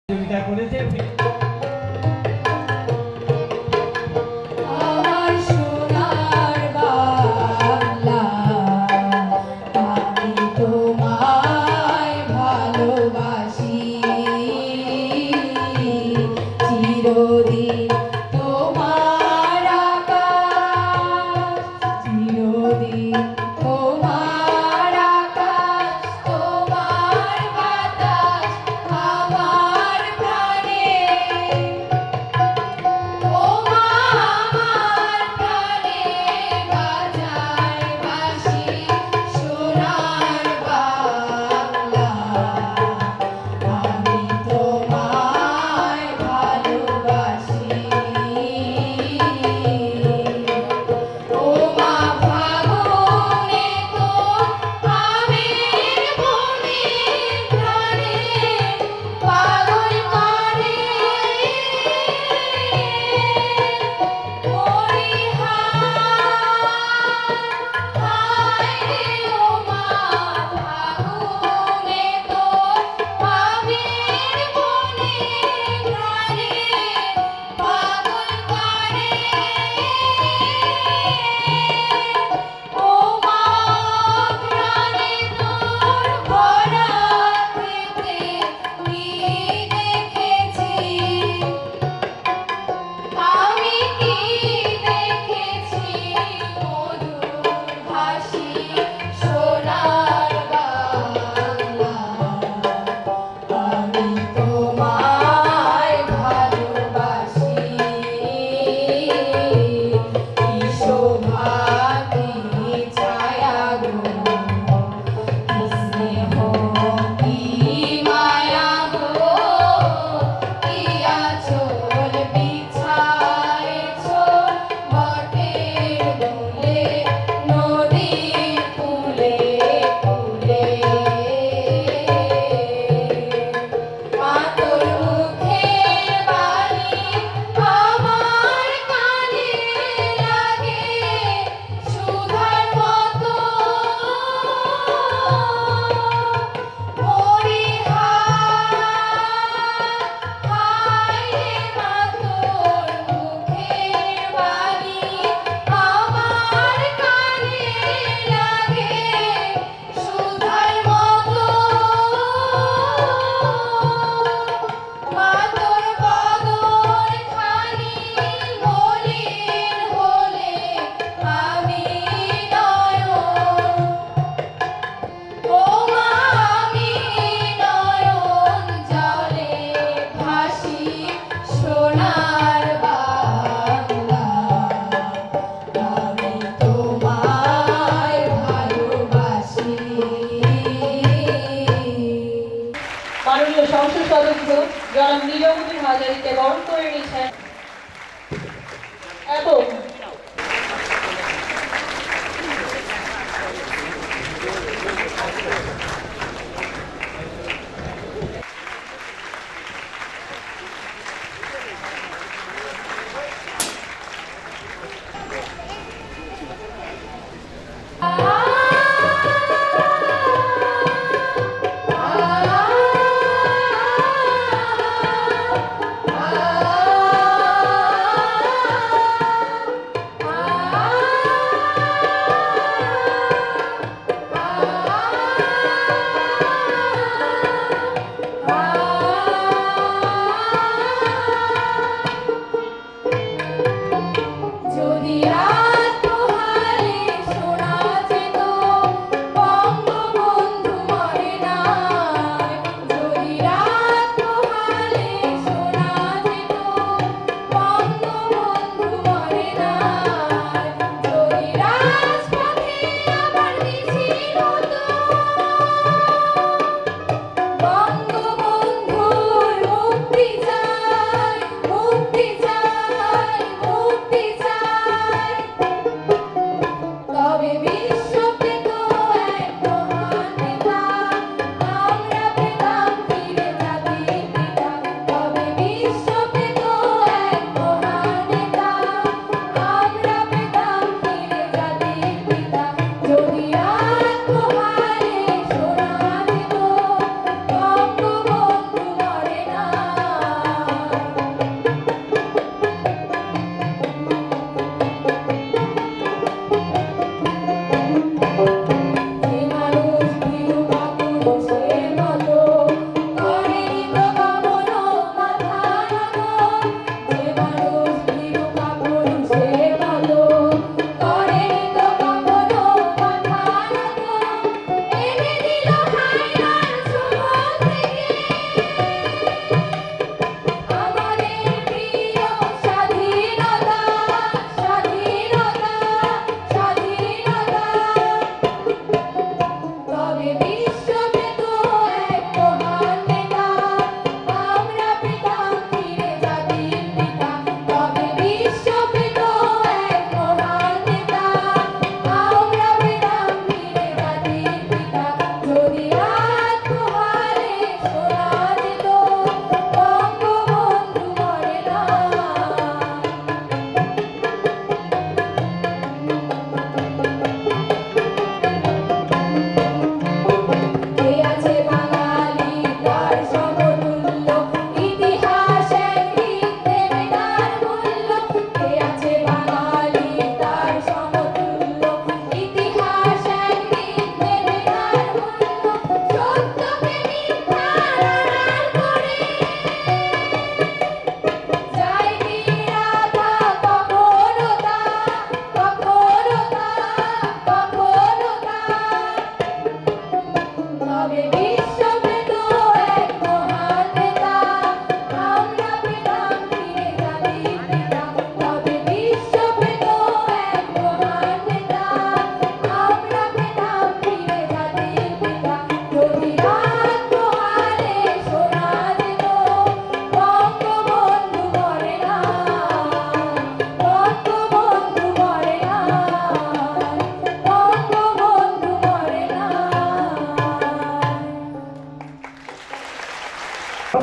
প্রতিযোগিতা করেছে। মাননীয় সংসদ সদস্য জনাব নীলমণি হাজারীকে বরণ করে নিয়েছেন এবং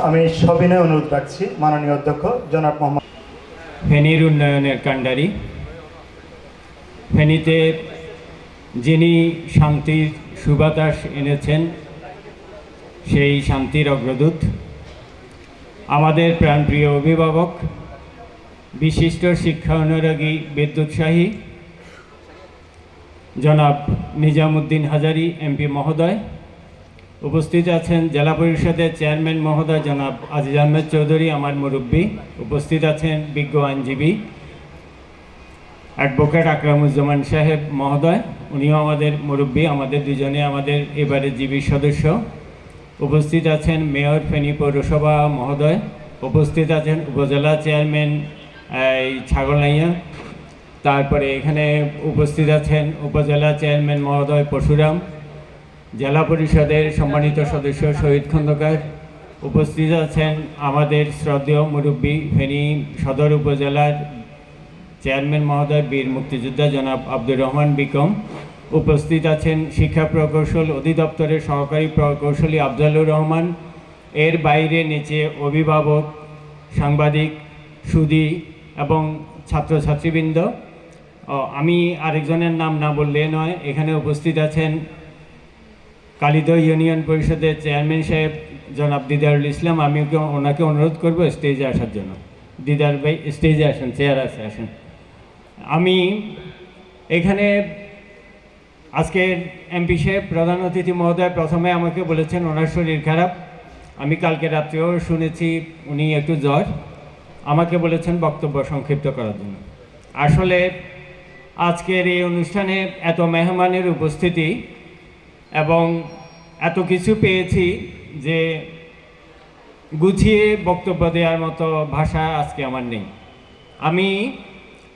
আমি সবিনয় অনুরোধ রাখছি মাননীয় অধ্যক্ষ জনাব মোহাম্মদ। ফেনীর উন্নয়নের কাণ্ডারি, ফেনীতে যিনি শান্তির সুবাতাস এনেছেন সেই শান্তির অগ্রদূত, আমাদের প্রাণপ্রিয় অভিভাবক, বিশিষ্ট শিক্ষা অনুরাগী বিদ্যুৎসাহী জনাব নিজামুদ্দিন হাজারি এমপি মহোদয়, উপস্থিত আছেন জেলা পরিষদের চেয়ারম্যান মহোদয় জনাব আজিজ আহমেদ চৌধুরী আমার মুরব্বী, উপস্থিত আছেন বিজ্ঞ আইনজীবী অ্যাডভোকেট আকরামুজ্জামান সাহেব মহোদয়, উনিও আমাদের মুরব্বী, আমাদের দুজনে আমাদের এবারে জিবি সদস্য, উপস্থিত আছেন মেয়র ফেনী পৌরসভা মহোদয়, উপস্থিত আছেন উপজেলা চেয়ারম্যান ছাগলনাইয়া, তারপরে এখানে উপস্থিত আছেন উপজেলা চেয়ারম্যান মহোদয় পরশুরাম, জেলা পরিষদের সম্মানিত সদস্য শহীদ খন্দকার, উপস্থিত আছেন আমাদের শ্রদ্ধেয় মুরব্বী ফেনী সদর উপজেলার চেয়ারম্যান মহোদয় বীর মুক্তিযোদ্ধা জনাব আব্দুর রহমান বিকম, উপস্থিত আছেন শিক্ষা প্রকৌশল অধিদপ্তরের সহকারী প্রকৌশলী আফজালুর রহমান, এর বাইরে নিচে অভিভাবক, সাংবাদিক, সুধী এবং ছাত্রছাত্রীবৃন্দ। আমি আরেকজনের নাম না বললে নয়, এখানে উপস্থিত আছেন কালিদহ ইউনিয়ন পরিষদের চেয়ারম্যান সাহেব জনাব দিদারুল ইসলাম, আমি ওনাকে অনুরোধ করব স্টেজে আসার জন্য। দিদার ভাই স্টেজে আসেন, চেয়ার আছে, আসেন। আমি এখানে আজকের এমপি সাহেব প্রধান অতিথি মহোদয় প্রথমে আমাকে বলেছেন ওনার শরীর খারাপ, আমি কালকে রাত্রেও শুনেছি উনি একটু জ্বর, আমাকে বলেছেন বক্তব্য সংক্ষিপ্ত করার জন্য। আসলে আজকের এই অনুষ্ঠানে এত মেহমানের উপস্থিতি এবং এত কিছু পেয়েছি যে গুছিয়ে বক্তব্য দেওয়ার মতো ভাষা আজকে আমার নেই। আমি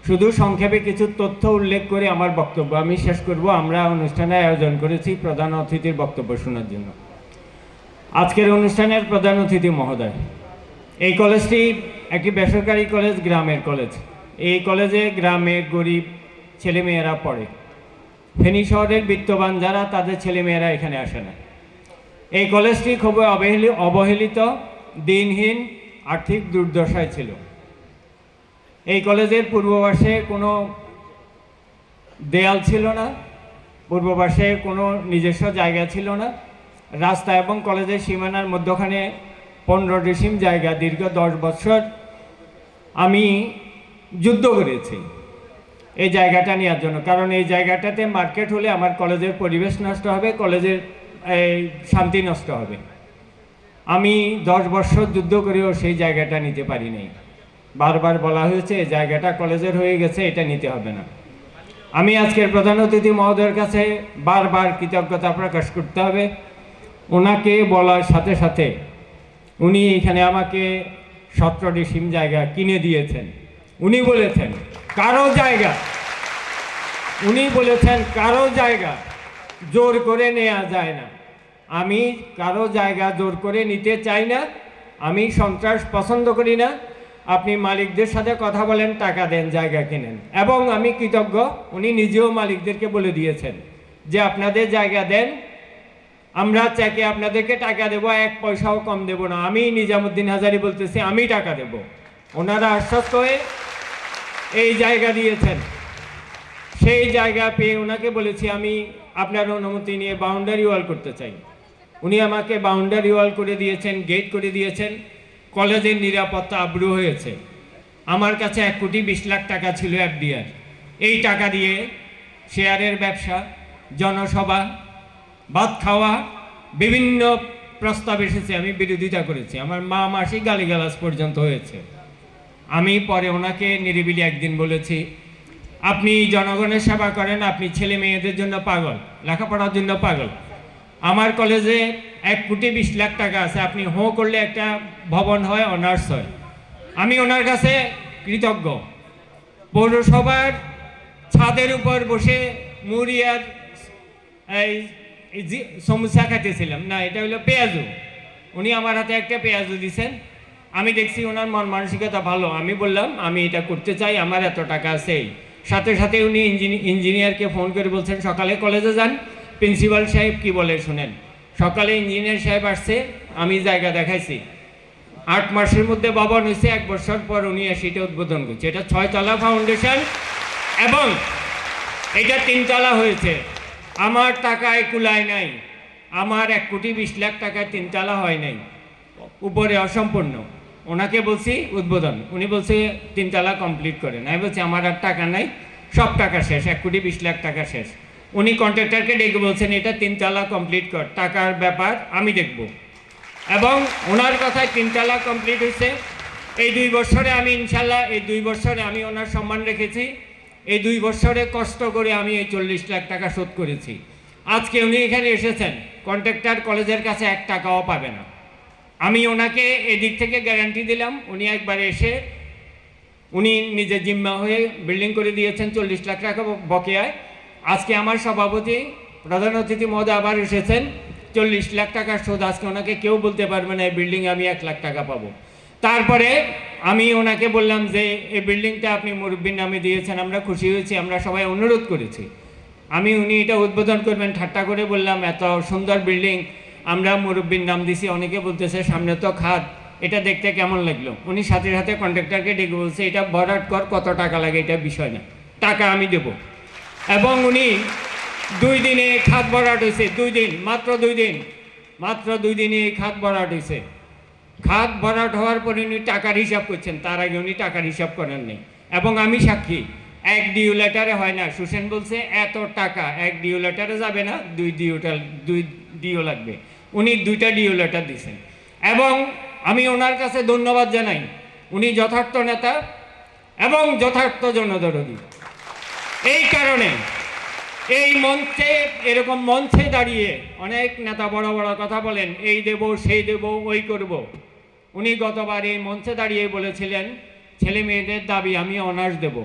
শুধু সংক্ষেপে কিছু তথ্য উল্লেখ করে আমার বক্তব্য আমি শেষ করব। আমরা অনুষ্ঠানে আয়োজন করেছি প্রধান অতিথির বক্তব্য শোনার জন্য। আজকের অনুষ্ঠানের প্রধান অতিথি মহোদয়, এই কলেজটি একটি বেসরকারি কলেজ, গ্রামের কলেজ। এই কলেজে গ্রামের গরিব ছেলেমেয়েরা পড়ে, ফেনী শহরের বিত্তবান যারা তাদের ছেলেমেয়েরা এখানে আসে না। এই কলেজটি খুবই অবহেলিত, দিনহীন, আর্থিক দুর্দশায় ছিল। এই কলেজের পূর্বপাশে কোনো দেয়াল ছিল না, পূর্বপাশে কোনো নিজস্ব জায়গা ছিল না, রাস্তা এবং কলেজের সীমানার মধ্যখানে 15 ডিসিম জায়গা। দীর্ঘ 10 বছর আমি যুদ্ধ করেছি এই জায়গাটা নেওয়ার জন্য, কারণ এই জায়গাটাতে মার্কেট হলে আমার কলেজের পরিবেশ নষ্ট হবে, কলেজের শান্তি নষ্ট হবে। আমি 10 বছর যুদ্ধ করেও সেই জায়গাটা নিতে পারি নাই। বারবার বলা হয়েছে এই জায়গাটা কলেজের হয়ে গেছে, এটা নিতে হবে না। আমি আজকের প্রধান অতিথি মহোদয়ের কাছে বারবার কৃতজ্ঞতা প্রকাশ করতে হবে। ওনাকে বলার সাথে সাথে উনি এখানে আমাকে 17 ডিসিম জায়গা কিনে দিয়েছেন। উনি বলেছেন কারো জায়গা জোর করে নেওয়া যায় না। আমি কারো জায়গা জোর করে নিতে চাই না, আমি সন্ত্রাস পছন্দ করি না। আপনি মালিকদের সাথে কথা বলেন, টাকা দেন, জায়গা কিনেন। এবং আমি কৃতজ্ঞ, উনি নিজেও মালিকদেরকে বলে দিয়েছেন যে আপনাদের জায়গা দেন, আমরা চেকে আপনাদেরকে টাকা দেবো, 1 পয়সাও কম দেব না। আমি নিজামুদ্দিন হাজারি বলতেছি, আমি টাকা দেব। ওনারা আশ্বস্ত হয়ে এই জায়গা দিয়েছেন। সেই জায়গা পেয়ে ওনাকে বলেছি আমি আপনার অনুমতি নিয়ে বাউন্ডারি ওয়াল করতে চাই। উনি আমাকে বাউন্ডারি ওয়াল করে দিয়েছেন, গেট করে দিয়েছেন। কলেজের নিরাপত্তা আব্রু হয়েছে। আমার কাছে 1,20,00,000 টাকা ছিল এফডিআর। এই টাকা দিয়ে শেয়ারের ব্যবসা, জনসভা, ভাত খাওয়া, বিভিন্ন প্রস্তাব এসেছে, আমি বিরোধিতা করেছি। আমার মা মাসি গালিগালাজ পর্যন্ত হয়েছে। আমি পরে ওনাকে নিরিবিলি একদিন বলেছি, আপনি জনগণের সেবা করেন, আপনি ছেলে মেয়েদের জন্য পাগল, লেখাপড়ার জন্য পাগল। আমার কলেজে 1,20,00,000 টাকা আছে, আপনি হো করলে একটা ভবন হয়, অনার্স হয়। আমি ওনার কাছে কৃতজ্ঞ। পৌরসভার ছাদের উপর বসে মুড়িয়ার এই সমস্যা খাইতেছিলাম, না এটা হলো পেঁয়াজু। উনি আমার হাতে একটা পেঁয়াজু দিয়েছেন। আমি দেখছি ওনার মন মানসিকতা ভালো। আমি বললাম আমি এটা করতে চাই, আমার এত টাকা আছে। সাথে সাথে উনি ইঞ্জিনিয়ারকে ফোন করে বলছেন সকালে কলেজে যান, প্রিন্সিপাল সাহেব কি বলে শুনেন। সকালে ইঞ্জিনিয়ার সাহেব আসছে, আমি জায়গা দেখাইছি। 8 মাসের মধ্যে ভবন হয়েছে, 1 বছর পর উনি সেটা উদ্বোধন করছে। এটা 6 তলা ফাউন্ডেশন এবং এটা 3 তলা হয়েছে। আমার টাকায় কুলায় নাই, আমার 1,20,00,000 টাকায় 3 তলা হয় নাই, উপরে অসম্পূর্ণ। ওনাকে বলছি উদ্বোধন, উনি বলছে 3 তলা কমপ্লিট করেন। আমি বলছি আমার আর টাকা নাই, সব টাকা শেষ, 1,20,00,000 টাকা শেষ। উনি কন্ট্রাক্টরকে ডেকে বলছেন এটা 3 তলা কমপ্লিট কর, টাকার ব্যাপার আমি দেখব। এবং ওনার কথায় 3 তলা কমপ্লিট হয়েছে। এই 2 বছরে আমি ইনশাল্লাহ, এই 2 বছরে আমি ওনার সম্মান রেখেছি। এই 2 বছরে কষ্ট করে আমি এই 40 লাখ টাকা শোধ করেছি। আজকে উনি এখানে এসেছেন, কন্ট্রাক্টর কলেজের কাছে 1 টাকাও পাবে না। আমি ওনাকে এদিক থেকে গ্যারান্টি দিলাম, উনি একবার এসে উনি নিজে জিম্মা হয়ে বিল্ডিং করে দিয়েছেন 40 লাখ টাকা বকেয়ায়। আজকে আমার সভাপতি প্রধান অতিথি মহোদয় আবার এসেছেন, 40 লাখ টাকার শোধ আজকে ওনাকে কেউ বলতে পারবে না এই বিল্ডিংয়ে আমি 1 লাখ টাকা পাবো। তারপরে আমি ওনাকে বললাম যে এই বিল্ডিংটা আপনি মুরব্বীর নামে দিয়েছেন, আমরা খুশি হয়েছি, আমরা সবাই অনুরোধ করেছি। উনি এটা উদ্বোধন করবেন, ঠাট্টা করে বললাম এত সুন্দর বিল্ডিং আমরা মুরব্বীর নাম দিছি। অনেকে বলতেছে সামনে তো খাদ, এটা দেখতে কেমন লাগলো। উনি সাথে সাথে কন্ট্রাক্টরকে ডেকে বলছে এটা ভরাট কর, কত টাকা লাগে এটা বিষয় না, টাকা আমি দেব। এবং উনি 2 দিনে খাদ ভরাট হয়েছে, 2 দিন, মাত্র 2 দিনে এই খাদ ভরাট হয়েছে। খাদ ভরাট হওয়ার পরে উনি টাকার হিসাব করছেন, তার আগে উনি টাকার হিসাব করেন নেই। এবং আমি সাক্ষী, 1 ডিউ লেটারে হয় না। সুসেন বলছে এত টাকা 1 ডিউ লেটারে যাবে না, 2 ডিও লাগবে। উনি 2টা ডিউ লেটার দিয়েছেন। এবং আমি ওনার কাছে ধন্যবাদ জানাই, উনি যথার্থ নেতা এবং যথার্থ জনদরদী। এই কারণে এই মঞ্চে, এরকম মঞ্চে দাঁড়িয়ে অনেক নেতা বড় বড় কথা বলেন, এই দেব সেই দেব ওই করব। উনি গতবার এই মঞ্চে দাঁড়িয়ে বলেছিলেন ছেলে মেয়েদের দাবি আমি অনার্স দেব।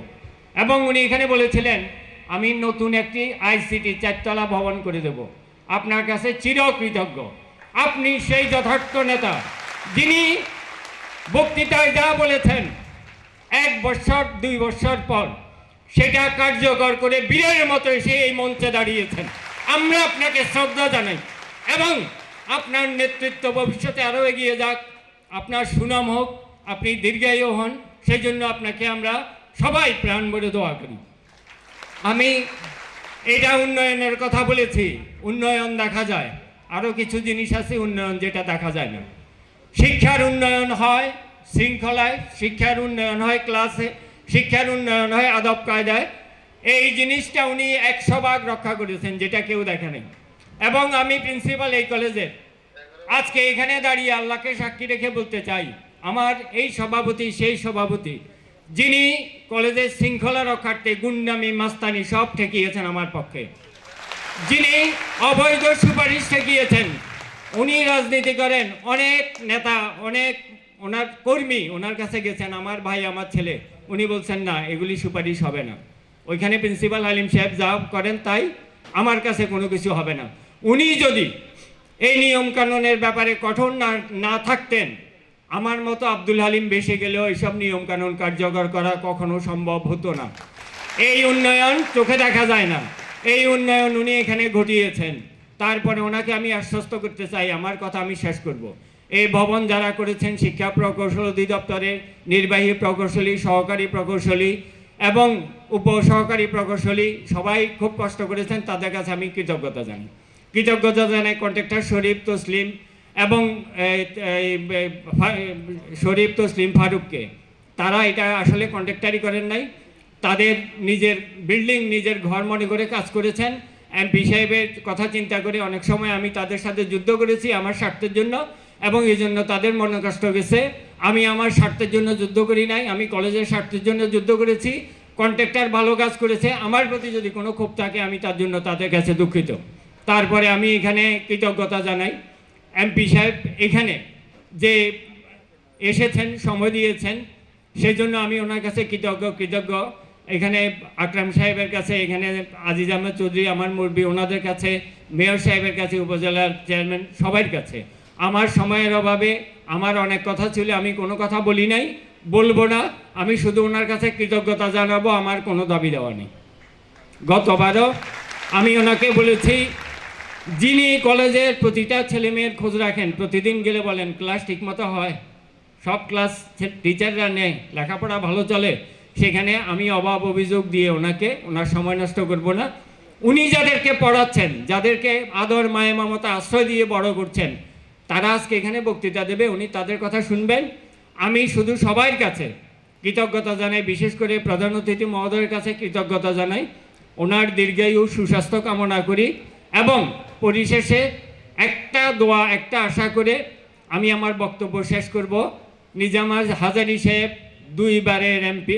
এবং উনি এখানে বলেছিলেন আমি নতুন একটি ICT 4 তলা ভবন করে দেব। আপনার কাছে চিরকৃতজ্ঞ। আপনি সেই যথার্থ নেতা যিনি বক্তৃতায় যা বলেছেন 1 বছর 2 বছর পর সেটা কার্যকর করে বীরের মতো এসে এই মঞ্চে দাঁড়িয়েছেন। আমরা আপনাকে শ্রদ্ধা জানাই এবং আপনার নেতৃত্ব ভবিষ্যতে আরও এগিয়ে যাক, আপনার সুনাম হোক, আপনি দীর্ঘায়ু হন, সেই জন্য আপনাকে আমরা সবাই প্রাণ ভরে দোয়া করি। আমি এটা উন্নয়নের কথা বলেছি, উন্নয়ন দেখা যায়, আরও কিছু জিনিস আছে উন্নয়ন যেটা দেখা যায় না। শিক্ষার উন্নয়ন হয় শৃঙ্খলায়, শিক্ষার উন্নয়ন হয় ক্লাসে, শিক্ষার উন্নয়ন হয় আদব কায়দায়। এই জিনিসটা উনি 100 ভাগ রক্ষা করেছেন, যেটা কেউ দেখে নেই। এবং আমি প্রিন্সিপাল এই কলেজের, আজকে এখানে দাঁড়িয়ে আল্লাহকে সাক্ষী রেখে বলতে চাই, আমার এই সভাপতি সেই সভাপতি যিনি কলেজের শৃঙ্খলা রক্ষার্থে গুন্ডামি মাস্তানি সব ঠেকিয়েছেন আমার পক্ষে, যিনি অবৈধ সুপারিশ ঠেকিয়েছেন। উনি রাজনীতি করেন, অনেক নেতা, অনেক ওনার কর্মী ওনার কাছে গেছেন, আমার ভাই আমার ছেলে, উনি বলছেন না এগুলি সুপারিশ হবে না। ওইখানে প্রিন্সিপাল হালিম সাহেব যা করেন তাই, আমার কাছে কোনো কিছু হবে না। উনি যদি এই নিয়মকানুনের ব্যাপারে কঠোর না থাকতেন, আমার মতো আব্দুল হালিম বেসে গেলেও এইসব নিয়মকানুন কার্যকর করা কখনো সম্ভব হতো না। এই উন্নয়ন চোখে দেখা যায় না, এই উন্নয়ন উনি এখানে ঘটিয়েছেন। তারপরে ওনাকে আমি আশ্বস্ত করতে চাই, আমার কথা আমি শেষ করব। এই ভবন যারা করেছেন শিক্ষা প্রকৌশল অধিদপ্তরের নির্বাহী প্রকৌশলী, সহকারী প্রকৌশলী এবং উপসহকারী প্রকৌশলী সবাই খুব কষ্ট করেছেন, তাদের কাছে আমি কৃতজ্ঞতা জানাই। কন্ট্রাক্টর শরীফ তসলিম এবং ফারুককে, তারা এটা আসলে কন্ট্রাক্টারই করেন নাই, তাদের নিজের বিল্ডিং নিজের ঘর মনে করে কাজ করেছেন। MP সাহেবের কথা চিন্তা করে অনেক সময় আমি তাদের সাথে যুদ্ধ করেছি আমার স্বার্থের জন্য, এবং এই জন্য তাদের মনে কষ্ট গেছে। আমি আমার স্বার্থের জন্য যুদ্ধ করি নাই, আমি কলেজের স্বার্থের জন্য যুদ্ধ করেছি। কন্ট্রাক্টর ভালো কাজ করেছে, আমার প্রতি যদি কোনো ক্ষোভ থাকে আমি তার জন্য তাদের কাছে দুঃখিত। তারপরে আমি এখানে কৃতজ্ঞতা জানাই MP সাহেব এখানে যে এসেছেন, সময় দিয়েছেন, সেই জন্য আমি ওনার কাছে কৃতজ্ঞ। এখানে আকরাম সাহেবের কাছে, এখানে আজিজ আহমেদ চৌধুরী আমার মুরব্বী, ওনাদের কাছে, মেয়র সাহেবের কাছে, উপজেলার চেয়ারম্যান, সবার কাছে। আমার সময়ের অভাবে আমার অনেক কথা ছিল, আমি কোনো কথা বলি নাই, বলবো না। আমি শুধু ওনার কাছে কৃতজ্ঞতা জানাবো, আমার কোনো দাবি দেওয়া নেই। গতবারও আমি ওনাকে বলেছি, যিনি কলেজের প্রতিটা ছেলে মেয়ের খোঁজ রাখেন, প্রতিদিন গেলে বলেন ক্লাস ঠিকমতো হয়, সব ক্লাস টিচাররা নেয়, লেখাপড়া ভালো চলে, সেখানে আমি অভাব অভিযোগ দিয়ে ওনার সময় নষ্ট করব না। উনি যাদেরকে পড়াচ্ছেন, যাদেরকে আদর মায়া মমতা আশ্রয় দিয়ে বড় করছেন, তারা আজকে এখানে বক্তৃতা দেবে, উনি তাদের কথা শুনবেন। আমি শুধু সবার কাছে কৃতজ্ঞতা জানাই, বিশেষ করে প্রধান অতিথি মহোদয়ের কাছে কৃতজ্ঞতা জানাই, ওনার দীর্ঘায়ু সুস্বাস্থ্য কামনা করি এবং পরিশেষে একটা দোয়া, একটা আশা করে আমি আমার বক্তব্য শেষ করব। নিজামাজ হাজারী সাহেব 2 বারের এমপি,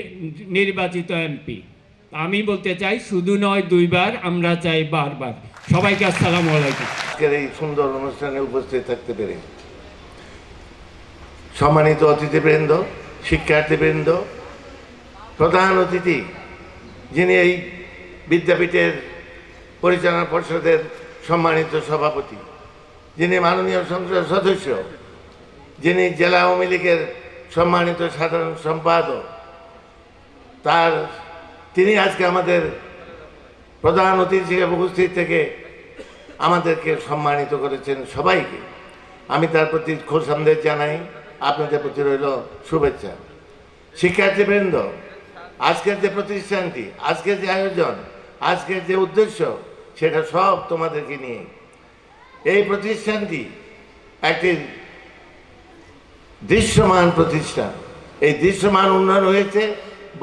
নির্বাচিত এমপি। আমি বলতে চাই শুধু নয় 2 বার, আমরা চাই বারবার। সবাইকে আসসালামু আলাইকুম। আজকের এই সুন্দর অনুষ্ঠানে উপস্থিত থাকতে পেরে সম্মানিত অতিথিবৃন্দ, শিক্ষার্থীবৃন্দ, প্রধান অতিথি যিনি এই বিদ্যাপীঠের পরিচালনা পর্ষদের সম্মানিত সভাপতি, যিনি মাননীয় সংসদ সদস্য, যিনি জেলা আওয়ামী লীগের সম্মানিত সাধারণ সম্পাদক, তিনি আজকে আমাদের প্রধান অতিথি হিসেবে উপস্থিত থেকে আমাদেরকে সম্মানিত করেছেন। সবাইকে আমি তার প্রতি খোশামদেদ জানাই, আপনাদের প্রতি রইল শুভেচ্ছা। শিক্ষার্থীবৃন্দ, আজকের যে প্রতিষ্ঠানটি, আজকের যে আয়োজন, আজকের যে উদ্দেশ্য, সেটা সব তোমাদেরকে নিয়ে। এই প্রতিষ্ঠানটি একটি দৃশ্যমান প্রতিষ্ঠান। এই দৃশ্যমান উন্নয়ন হয়েছে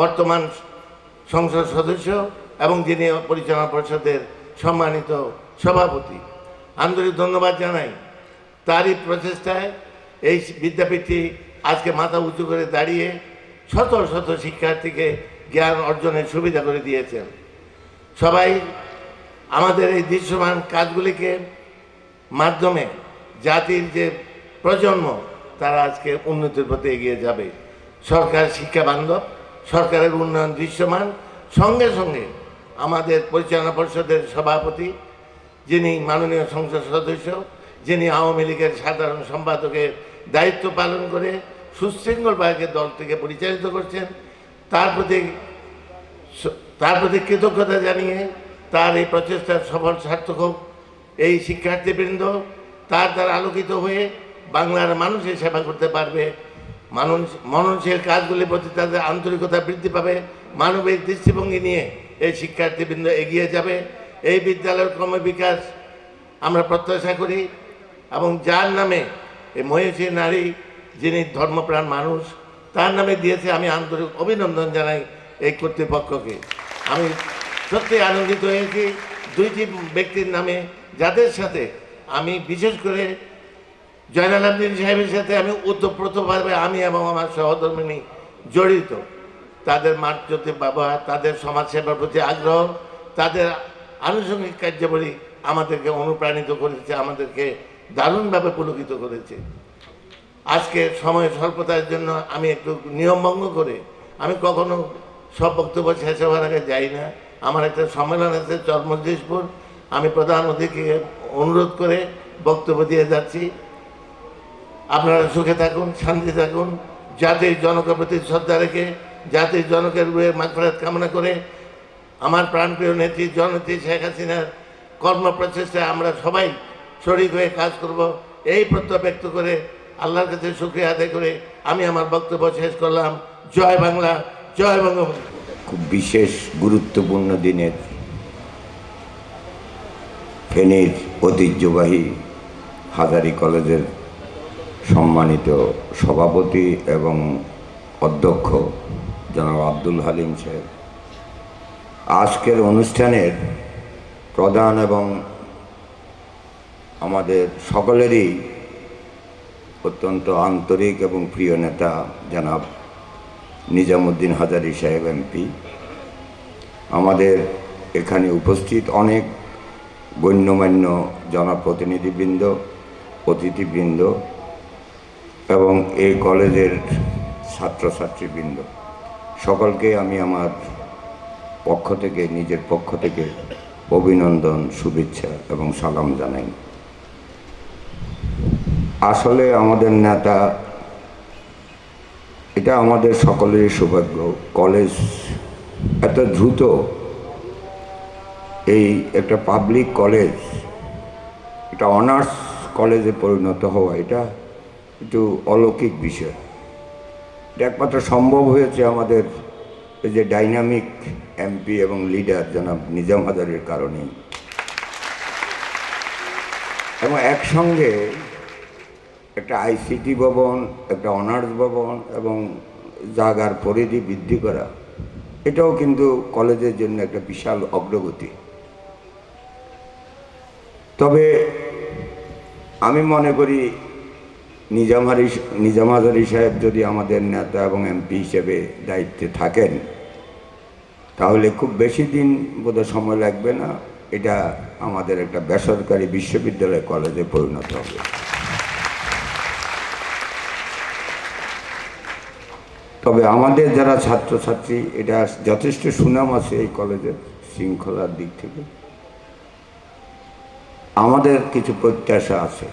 বর্তমান সংসদ সদস্য এবং যিনি পরিচালনা পরিষদের সম্মানিত সভাপতি, আন্তরিক ধন্যবাদ জানাই। তারই প্রচেষ্টায় এই বিদ্যাপীঠটি আজকে মাথা উঁচু করে দাঁড়িয়ে শত শত শিক্ষার্থীকে জ্ঞান অর্জনের সুবিধা করে দিয়েছেন। সবাই আমাদের এই দৃশ্যমান কাজগুলিকে মাধ্যমে জাতির যে প্রজন্ম, তারা আজকে উন্নতির পথে এগিয়ে যাবে। সরকার শিক্ষা বান্ধব, সরকারের উন্নয়ন দৃশ্যমান। সঙ্গে সঙ্গে আমাদের পরিচালনা পরিষদের সভাপতি, যিনি মাননীয় সংসদ সদস্য, যিনি আওয়ামী লীগের সাধারণ সম্পাদকের দায়িত্ব পালন করে সুশৃঙ্খলভাবে দলটিকে পরিচালিত করছেন, তার প্রতি কৃতজ্ঞতা জানিয়ে তার এই প্রচেষ্টার সফল সার্থক হোক। এই শিক্ষার্থীবৃন্দ তার দ্বারা আলোকিত হয়ে বাংলার মানুষের সেবা করতে পারবে, মানুষের কাজগুলির প্রতি তাদের আন্তরিকতা বৃদ্ধি পাবে, মানবিক দৃষ্টিভঙ্গি নিয়ে এই শিক্ষার্থীবৃন্দ এগিয়ে যাবে। এই বিদ্যালয়ের ক্রমবিকাশ আমরা প্রত্যাশা করি এবং যার নামে এই মহিষী নারী, যিনি ধর্মপ্রাণ মানুষ, তার নামে দিয়েছে, আমি আন্তরিক অভিনন্দন জানাই এই কর্তৃপক্ষকে। আমি সত্যি আনন্দিত হয়েছি 2টি ব্যক্তির নামে, যাদের সাথে আমি বিশেষ করে জয়নাল আবদিন সাহেবের সাথে আমি ওতপ্রোতভাবে আমি এবং আমার সহধর্মিণী জড়িত। তাদের মাতৃত্ব ব্যবহার, তাদের সমাজসেবার প্রতি আগ্রহ, তাদের আনুষঙ্গিক কার্যাবলী আমাদেরকে অনুপ্রাণিত করেছে, আমাদেরকে দারুণভাবে পুলকিত করেছে। আজকে সময় স্বল্পতার জন্য আমি একটু নিয়মভঙ্গ করে আমি কখনো সব বক্তব্য শেষ হওয়ার আগে যাই না। আমার একটা সম্মেলন আছে চরমজলিশপুর, আমি প্রধান অতিথিকে অনুরোধ করে বক্তব্য দিয়ে যাচ্ছি। আপনারা সুখে থাকুন, শান্তি থাকুন, জাতির জনকের প্রতি শ্রদ্ধা রেখে জাতির জনকের রূহে মাগফিরাত কামনা করে আমার প্রাণপ্রিয় নেত্রী জননেত্রী শেখ হাসিনার কর্মপ্রচেষ্টায় আমরা সবাই শরীক হয়ে কাজ করব, এই প্রত্যয় ব্যক্ত করে আল্লাহর কাছে শুকরিয়া আদায় করে আমি আমার বক্তব্য শেষ করলাম। জয় বাংলা, জয় বঙ্গবন্ধু। খুব বিশেষ গুরুত্বপূর্ণ দিনের ফেনীর ঐতিহ্যবাহী হাজারী কলেজের সম্মানিত সভাপতি এবং অধ্যক্ষ জনাব আব্দুল হালিম সাহেব, আজকের অনুষ্ঠানের প্রধান এবং আমাদের সকলেরই অত্যন্ত আন্তরিক এবং প্রিয় নেতা জনাব নিজামুদ্দিন হাজারী সাহেব এমপি, আমাদের এখানে উপস্থিত অনেক গণ্যমান্য জনপ্রতিনিধিবৃন্দ, অতিথিবৃন্দ এবং এই কলেজের ছাত্রছাত্রীবৃন্দ, সকলকে আমি আমার পক্ষ থেকে, নিজের পক্ষ থেকে অভিনন্দন, শুভেচ্ছা এবং সালাম জানাই। আসলে আমাদের নেতা, এটা আমাদের সকলেরই সৌভাগ্য, কলেজ এত দ্রুত এই একটা পাবলিক কলেজ, এটা অনার্স কলেজে পরিণত হওয়া, এটা একটু অলৌকিক বিষয়। এটা একমাত্র সম্ভব হয়েছে আমাদের এই যে ডাইনামিক এমপি এবং লিডার জনাব নিজাম হাজারীর কারণেই। এবং একসঙ্গে একটা আইসিটি ভবন, একটা অনার্স ভবন এবং জায়গার পরিধি বৃদ্ধি করা, এটাও কিন্তু কলেজের জন্য একটা বিশাল অগ্রগতি। তবে আমি মনে করি নিজাম হাজারী সাহেব যদি আমাদের নেতা এবং এমপি হিসেবে দায়িত্বে থাকেন, তাহলে খুব বেশি দিন বোধহয় সময় লাগবে না, এটা আমাদের একটা বেসরকারি বিশ্ববিদ্যালয় কলেজে পরিণত হবে। তবে আমাদের যারা ছাত্রছাত্রী, এটা যথেষ্ট সুনাম আছে এই কলেজের শৃঙ্খলার দিক থেকে। আমাদের কিছু প্রত্যাশা আছে।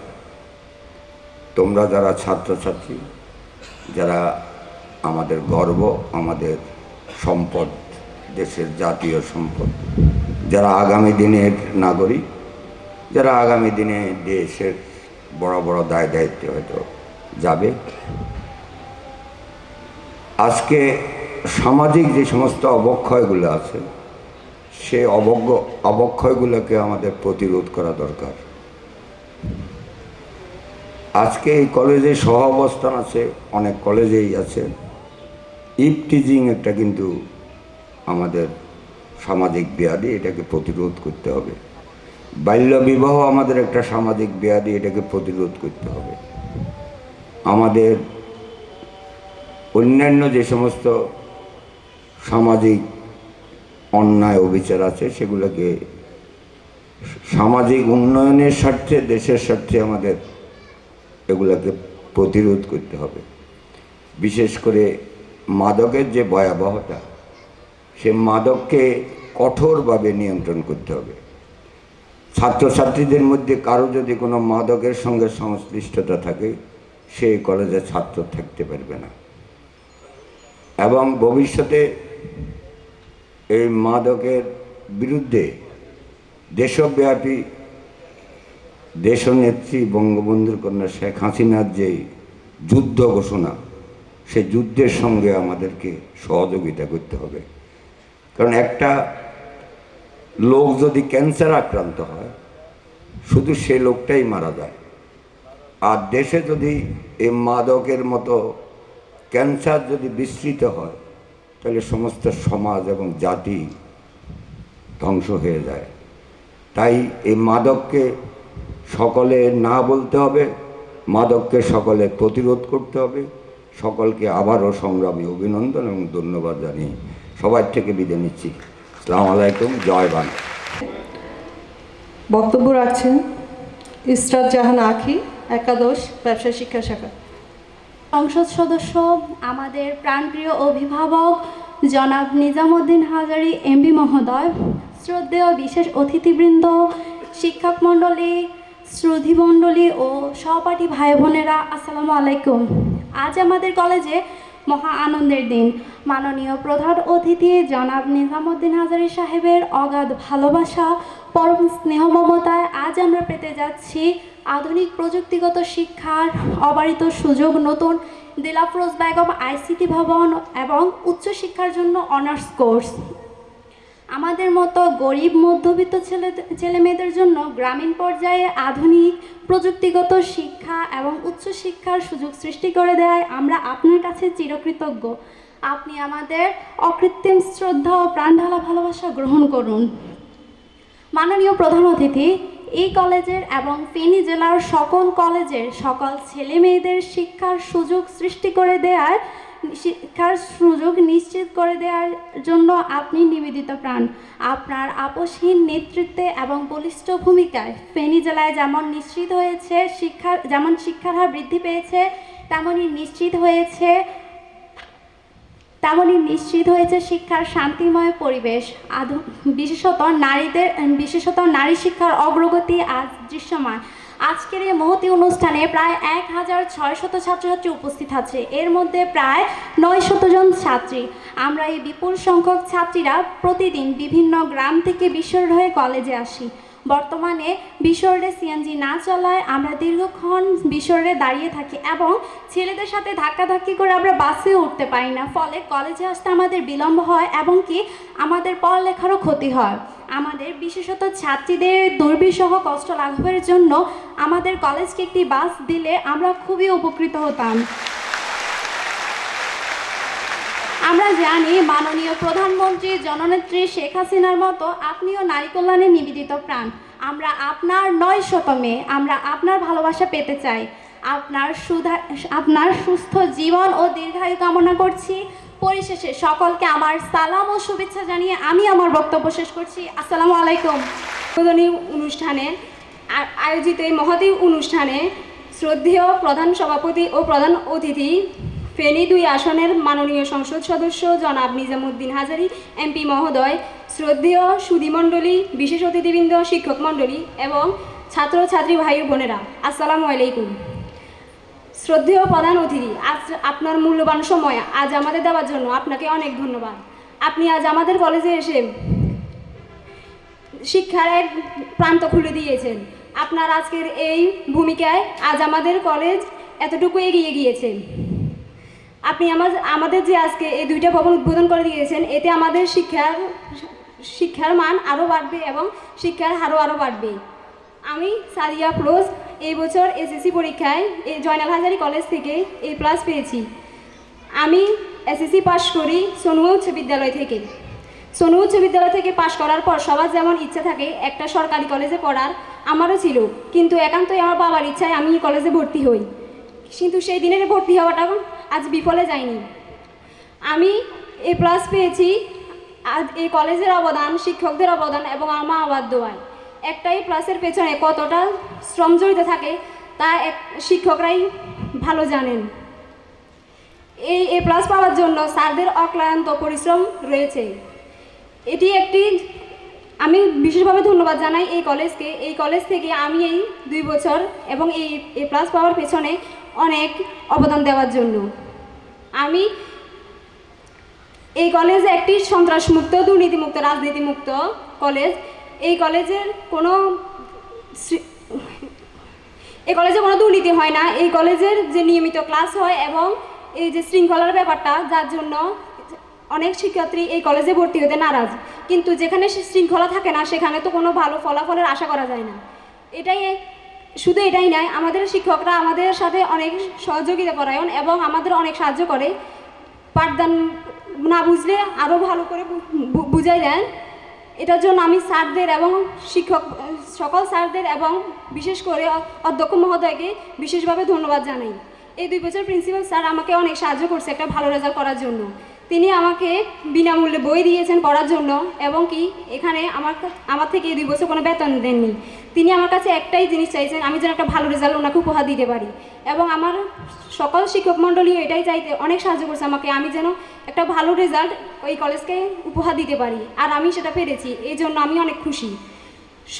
তোমরা যারা ছাত্রছাত্রী, যারা আমাদের গর্ব, আমাদের সম্পদ, দেশের জাতীয় সম্পদ, যারা আগামী দিনের নাগরিক, যারা আগামী দিনে দেশের বড় বড় দায় দায়িত্বে হয়তো যাবে, আজকে সামাজিক যে সমস্ত অবক্ষয়গুলো আছে, সে অবক্ষয়গুলোকে আমাদের প্রতিরোধ করা দরকার। আজকে এই কলেজে সহ অবস্থান আছে, অনেক কলেজেই আছে। ইভটিজিং একটা কিন্তু আমাদের সামাজিক ব্যাধি, এটাকে প্রতিরোধ করতে হবে। বাল্য বিবাহ আমাদের একটা সামাজিক ব্যাধি, এটাকে প্রতিরোধ করতে হবে। আমাদের অন্যান্য যে সমস্ত সামাজিক অন্যায় অবিচার আছে, সেগুলোকে সামাজিক উন্নয়নের স্বার্থে, দেশের স্বার্থে আমাদের এগুলোকে প্রতিরোধ করতে হবে। বিশেষ করে মাদকের যে ভয়াবহতা, সে মাদককে কঠোরভাবে নিয়ন্ত্রণ করতে হবে। ছাত্রছাত্রীদের মধ্যে কারো যদি কোনো মাদকের সঙ্গে সংশ্লিষ্টতা থাকে, সে কলেজে ছাত্র থাকতে পারবে না। এবং ভবিষ্যতে এই মাদকের বিরুদ্ধে দেশব্যাপী দেশনেত্রী বঙ্গবন্ধুর কন্যা শেখ হাসিনার যে যুদ্ধ ঘোষণা, সেই যুদ্ধের সঙ্গে আমাদেরকে সহযোগিতা করতে হবে। কারণ একটা লোক যদি ক্যান্সার আক্রান্ত হয়, শুধু সে লোকটাই মারা যায়। আর দেশে যদি এই মাদকের মতো ক্যান্সার যদি বিস্তৃত হয়, তাহলে সমস্ত সমাজ এবং জাতি ধ্বংস হয়ে যায়। তাই এই মাদককে সকলে না বলতে হবে, মাদককে সকলে প্রতিরোধ করতে হবে। সকলকে আবারও সংগ্রামী অভিনন্দন এবং ধন্যবাদ জানিয়ে সবার থেকে বিদায় নিচ্ছি। আসসালামু আলাইকুম, জয় বাংলা। বক্তব্য রাখছেন ইসরাত জাহান আখি, একাদশ ব্যবসায় শিক্ষা শাখা। সংসদ সদস্য, আমাদের প্রাণপ্রিয় অভিভাবক জনাব নিজামুদ্দিন হাজারী এমপি মহোদয়, শ্রদ্ধেয় বিশেষ অতিথিবৃন্দ, শিক্ষক মণ্ডলী, শ্রুধিমণ্ডলী ও সহপাঠী ভাই বোনেরা, আসসালামু আলাইকুম। আজ আমাদের কলেজে মহা আনন্দের দিন। মাননীয় প্রধান অতিথি জনাব নিজামুদ্দিন হাজারী সাহেবের অগাধ ভালোবাসা, পরম স্নেহ মমতায় আজ আমরা পেতে যাচ্ছি আধুনিক প্রযুক্তিগত শিক্ষার অবারিত সুযোগ, নতুন দিলাফরোজ বেগম আইসিটি ভবন এবং উচ্চশিক্ষার জন্য অনার্স কোর্স। আমাদের মতো গরিব মধ্যবিত্ত ছেলেমেয়েদের জন্য গ্রামীণ পর্যায়ে আধুনিক প্রযুক্তিগত শিক্ষা এবং উচ্চশিক্ষার সুযোগ সৃষ্টি করে দেয় আমরা আপনার কাছে চিরকৃতজ্ঞ। আপনি আমাদের অকৃত্রিম শ্রদ্ধা ও প্রাণঢালা ভালোবাসা গ্রহণ করুন। মাননীয় প্রধান অতিথি, এই কলেজের এবং ফেনী জেলার সকল কলেজের সকল ছেলে মেয়েদের শিক্ষার সুযোগ নিশ্চিত করে দেওয়ার জন্য আপনি নিবেদিত প্রাণ। আপনার আপসহীন নেতৃত্বে এবং বলিষ্ঠ ভূমিকায় ফেনী জেলায় যেমন শিক্ষার হার বৃদ্ধি পেয়েছে, তেমনই নিশ্চিত হয়েছে শিক্ষার শান্তিময় পরিবেশ। বিশেষত নারী শিক্ষার অগ্রগতি আজ দৃশ্যমান। আজকের এই মহতী অনুষ্ঠানে প্রায় 1600 ছাত্রছাত্রী উপস্থিত আছে, এর মধ্যে প্রায় 900 জন ছাত্রী। আমরা এই বিপুল সংখ্যক ছাত্রীরা প্রতিদিন বিভিন্ন গ্রাম থেকে বিশ্বর হয়ে কলেজে আসি। বর্তমানে বিশ্ব রোডে সিএনজি না চলায় আমরা দীর্ঘক্ষণ বিশ্ব রোডে দাঁড়িয়ে থাকি এবং ছেলেদের সাথে ধাক্কাধাক্কি করে আমরা বাসে উঠতে পারি না, ফলে কলেজে আসতে আমাদের বিলম্ব হয় এবং কি আমাদের পড়ালেখারও ক্ষতি হয়। আমাদের বিশেষত ছাত্রীদের দুর্বিষহ কষ্ট লাঘবের জন্য আমাদের কলেজকে একটি বাস দিলে আমরা খুবই উপকৃত হতাম। আমরা জানি মাননীয় প্রধানমন্ত্রী জননেত্রী শেখ হাসিনার মতো আপনিও নারী কল্যাণে নিবেদিত প্রাণ। আমরা আপনার 900 মে আমরা আপনার ভালোবাসা পেতে চাই। আপনার সুস্থ জীবন ও দীর্ঘায়ু কামনা করছি। পরিশেষে সকলকে আমার সালাম ও শুভেচ্ছা জানিয়ে আমি আমার বক্তব্য শেষ করছি। আসসালামু আলাইকুম। উদ্বোধনী অনুষ্ঠানে আয়োজিত এই মহতী অনুষ্ঠানে শ্রদ্ধেয় প্রধান সভাপতি ও প্রধান অতিথি ফেনী 2 আসনের মাননীয় সংসদ সদস্য জনাব নিজামুদ্দিন হাজারী এমপি মহোদয়, শ্রদ্ধেয় সুধীমণ্ডলী, বিশেষ অতিথিবৃন্দ, শিক্ষক মণ্ডলী এবং ছাত্রছাত্রী ভাই বোনেরা, আসসালামু আলাইকুম। শ্রদ্ধেয় প্রধান অতিথি, আজ আপনার মূল্যবান সময় আজ আমাদের দেওয়ার জন্য আপনাকে অনেক ধন্যবাদ। আপনি আজ আমাদের কলেজে এসে শিক্ষার এক প্রান্ত খুলে দিয়েছেন। আপনার আজকের এই ভূমিকায় আজ আমাদের কলেজ এতটুকু এগিয়ে গিয়েছে। আপনি আমাদের যে আজকে এই 2টা ভবন উদ্বোধন করে দিয়েছেন, এতে আমাদের শিক্ষার মান আরও বাড়বে এবং শিক্ষার হারও আরও বাড়বে। আমি সাদিয়া ফিরোজ এই বছর এসএসসি পরীক্ষায় এই জয়নাল হাজারী কলেজ থেকে A+ পেয়েছি। আমি এসএসসি পাশ করি সনুয়া উচ্চ বিদ্যালয় থেকে। সনুয়া উচ্চ বিদ্যালয় থেকে পাশ করার পর সবার যেমন ইচ্ছা থাকে একটা সরকারি কলেজে পড়ার, আমারও ছিল, কিন্তু একান্তই আমার বাবার ইচ্ছায় আমি এই কলেজে ভর্তি হই। কিন্তু সেই দিনের ভর্তি হওয়াটা আজ বিফলে যায়নি। আমি A+ পেয়েছি। আজ এই কলেজের অবদান, শিক্ষকদের অবদান এবং আমার বাবার দোয়ায়। একটা A+-এর পেছনে কতটা শ্রম জড়িত থাকে তা শিক্ষকরাই ভালো জানেন। এই A+ পাওয়ার জন্য স্যারদের অক্লান্ত পরিশ্রম রয়েছে। এটি একটি, আমি বিশেষভাবে ধন্যবাদ জানাই এই কলেজকে। এই কলেজ থেকে আমি এই 2 বছর এবং এই A+ পাওয়ার পেছনে অনেক অবদান দেওয়ার জন্য। আমি এই কলেজ একটি সন্ত্রাসমুক্ত, দুর্নীতিমুক্ত, রাজনীতিমুক্ত কলেজ। এই কলেজে কোনো দুর্নীতি হয় না। এই কলেজের যে নিয়মিত ক্লাস হয় এবং এই যে শৃঙ্খলার ব্যাপারটা, যার জন্য অনেক শিক্ষার্থী এই কলেজে ভর্তি হতে নারাজ। কিন্তু যেখানে শৃঙ্খলা থাকে না সেখানে তো কোনো ভালো ফলাফলের আশা করা যায় না। শুধু এটাই নয়, আমাদের শিক্ষকরা আমাদের সাথে অনেক সহযোগিতা পরায়ণ এবং আমাদের অনেক সাহায্য করে। পাঠদান না বুঝলে আরও ভালো করে বুঝাই দেন। এটার জন্য আমি স্যারদের এবং সকল স্যারদের এবং বিশেষ করে অধ্যক্ষ মহোদয়কে বিশেষভাবে ধন্যবাদ জানাই। এই 2 বছর প্রিন্সিপাল স্যার আমাকে অনেক সাহায্য করছে একটা ভালো রেজাল্ট করার জন্য। তিনি আমাকে বিনামূল্যে বই দিয়েছেন পড়ার জন্য এবং কি এখানে আমার থেকে এই 2 বছর কোনো বেতন দেননি। তিনি আমার কাছে একটাই জিনিস চাইছেন, আমি যেন একটা ভালো রেজাল্ট ওনাকে উপহার দিতে পারি। এবং আমার সকল শিক্ষক মণ্ডলীও এটাই চাইতে অনেক সাহায্য করছে আমাকে, আমি যেন একটা ভালো রেজাল্ট ওই কলেজকে উপহার দিতে পারি। আর আমি সেটা পেরেছি, এই জন্য আমি অনেক খুশি।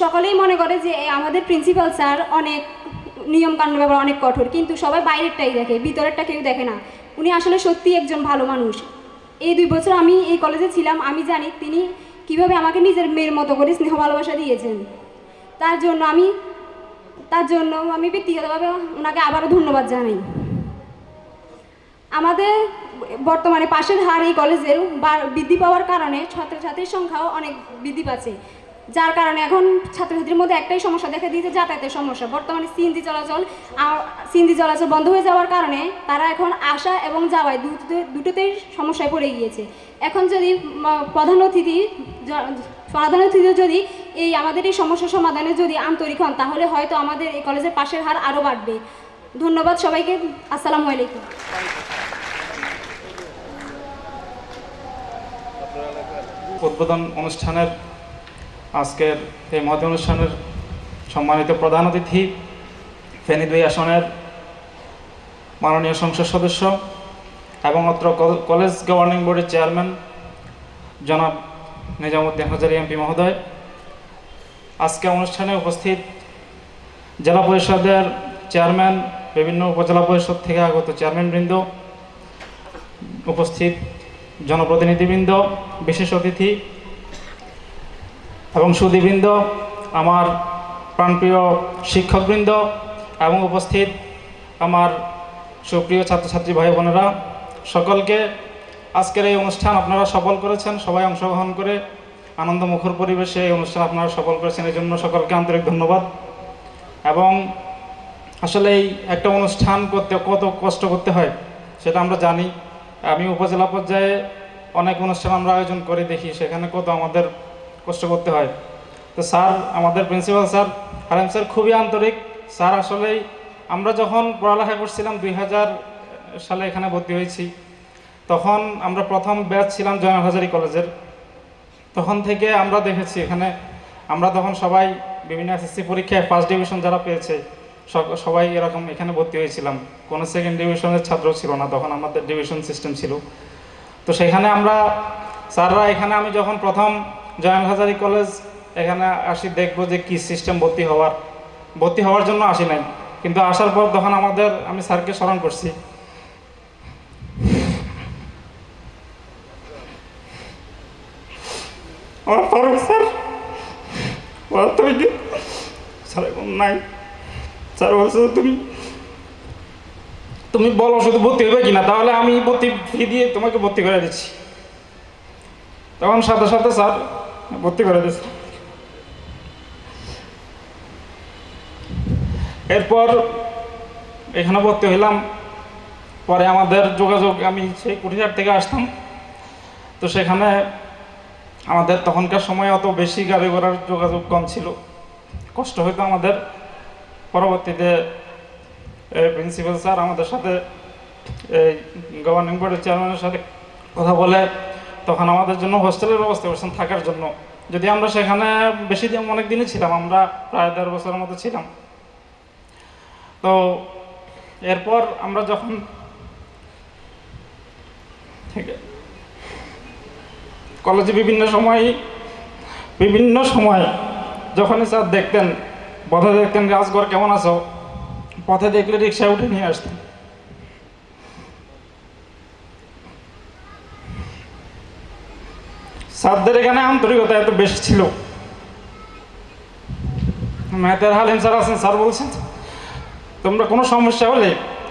সকলেই মনে করে যে আমাদের প্রিন্সিপাল স্যার অনেক নিয়মকানুন ব্যাপার অনেক কঠোর, কিন্তু সবাই বাইরেরটাই দেখে, ভিতরেরটা কেউ দেখে না। উনি আসলে সত্যিই একজন ভালো মানুষ। এই 2 বছর আমি এই কলেজে ছিলাম, আমি জানি তিনি কিভাবে আমাকে নিজের মেয়ের মতো করে স্নেহ ভালোবাসা দিয়েছেন। তার জন্য আমি ব্যক্তিগতভাবে ওনাকে আবারও ধন্যবাদ জানাই। আমাদের বর্তমানে পাশের হার এই কলেজের বৃদ্ধি পাওয়ার কারণে ছাত্রছাত্রীর সংখ্যাও অনেক বৃদ্ধি পাচ্ছে, যার কারণে এখন ছাত্রছাত্রীর মধ্যে একটাই সমস্যা দেখা দিয়েছে, যাতায়াতের সমস্যা। বর্তমানে সিএনজি চলাচল বন্ধ হয়ে যাওয়ার কারণে তারা এখন আসা এবং যাওয়ায় দুটোতেই সমস্যায় পড়ে গিয়েছে। এখন যদি প্রধান অতিথি যদি আমাদের এই সমস্যা সমাধানে যদি আন্তরিক হন, তাহলে হয়তো আমাদের এই কলেজের পাশের হার আরও বাড়বে। ধন্যবাদ সবাইকে। আসসালামু আলাইকুম। উদ্বোধন অনুষ্ঠানের আজকের এই মহতী অনুষ্ঠানের সম্মানিত প্রধান অতিথি ফেনী 2 আসনের মাননীয় সংসদ সদস্য এবং অত্র কলেজ গভর্নিং বোর্ডের চেয়ারম্যান জনাব নিজামুদ্দিন হাজারী এমপি মহোদয়, আজকে অনুষ্ঠানে উপস্থিত জেলা পরিষদের চেয়ারম্যান, বিভিন্ন উপজেলা পরিষদ থেকে আগত চেয়ারম্যানবৃন্দ, উপস্থিত জনপ্রতিনিধিবৃন্দ, বিশেষ অতিথি এবং সুধীবৃন্দ, আমার প্রাণপ্রিয় শিক্ষকবৃন্দ এবং উপস্থিত আমার সুপ্রিয় ছাত্রছাত্রী ভাই বোনেরা, সকলকে আজকের এই অনুষ্ঠান আপনারা সফল করেছেন। সবাই অংশগ্রহণ করে আনন্দমুখর পরিবেশে এই অনুষ্ঠান আপনারা সফল করেছেন, এই জন্য সকলকে আন্তরিক ধন্যবাদ। এবং আসলে এই একটা অনুষ্ঠান করতে কত কষ্ট করতে হয় সেটা আমরা জানি। আমি উপজেলা পর্যায়ে অনেক অনুষ্ঠান আমরা আয়োজন করে দেখি, সেখানে কত আমাদের কষ্ট করতে হয়। তো স্যার, আমাদের প্রিন্সিপাল স্যার হালিম স্যার খুবই আন্তরিক স্যার। আসলেই আমরা যখন পড়ালেখা করছিলাম 2000 সালে এখানে ভর্তি হয়েছি, তখন আমরা প্রথম ব্যাচ ছিলাম জয়নাল হাজারী কলেজের। তখন থেকে আমরা দেখেছি এখানে আমরা তখন সবাই বিভিন্ন এসএসসি পরীক্ষায় ফার্স্ট ডিভিশন যারা পেয়েছে সবাই এরকম এখানে ভর্তি হয়েছিলাম। কোনো সেকেন্ড ডিভিশনের ছাত্র ছিল না, তখন আমাদের ডিভিশন সিস্টেম ছিল। তো সেখানে আমরা স্যাররা এখানে আমি যখন প্রথম জয়নাল হাজারী কলেজ এখানে আসি, দেখবো যে কী সিস্টেম ভর্তি হওয়ার জন্য আসি নাই, কিন্তু আসার পর তখন আমি স্যারকে স্মরণ করছি। আমার ফারুক স্যার তুমি কি স্যার এখন নাই, স্যার বলছে তুমি বলো শুধু ভর্তি হবে কিনা, তাহলে আমি ভর্তি ফি দিয়ে তোমাকে ভর্তি করে দিচ্ছি। তখন সাথে সাথে স্যার ভর্তি করে দিচ্ছে। এরপর এখানে ভর্তি হইলাম। পরে আমাদের যোগাযোগ, আমি সেই কুঠিরহাট থেকে আসতাম, তো সেখানে আমাদের তখনকার সময় অত বেশি গাড়ি ঘোড়ার যোগাযোগ কম ছিল, কষ্ট হইতো আমাদের। পরবর্তীতে প্রিন্সিপাল স্যার আমাদের সাথে এই গভর্নিং বোর্ডের চেয়ারম্যানের সাথে কথা বলে তখন আমাদের জন্য হোস্টেলের ব্যবস্থা করছেন থাকার জন্য। যদি আমরা সেখানে বেশি দিন, অনেক দিনই ছিলাম, আমরা প্রায় 1.5 বছরের মতো ছিলাম। তো এরপর আমরা যখন কলেজে বিভিন্ন সময় যখনই স্যার দেখতেন, পথে দেখতেন রাজগড় কেমন আছো, পথে দেখলে রিক্সায় উঠে নিয়ে আসতেন। স্যারদের এখানে আন্তরিকতা এত বেশি ছিল। ম্যাথের হালিম স্যার আছেন, স্যার বলছেন তোমরা কোনো সমস্যা হলে,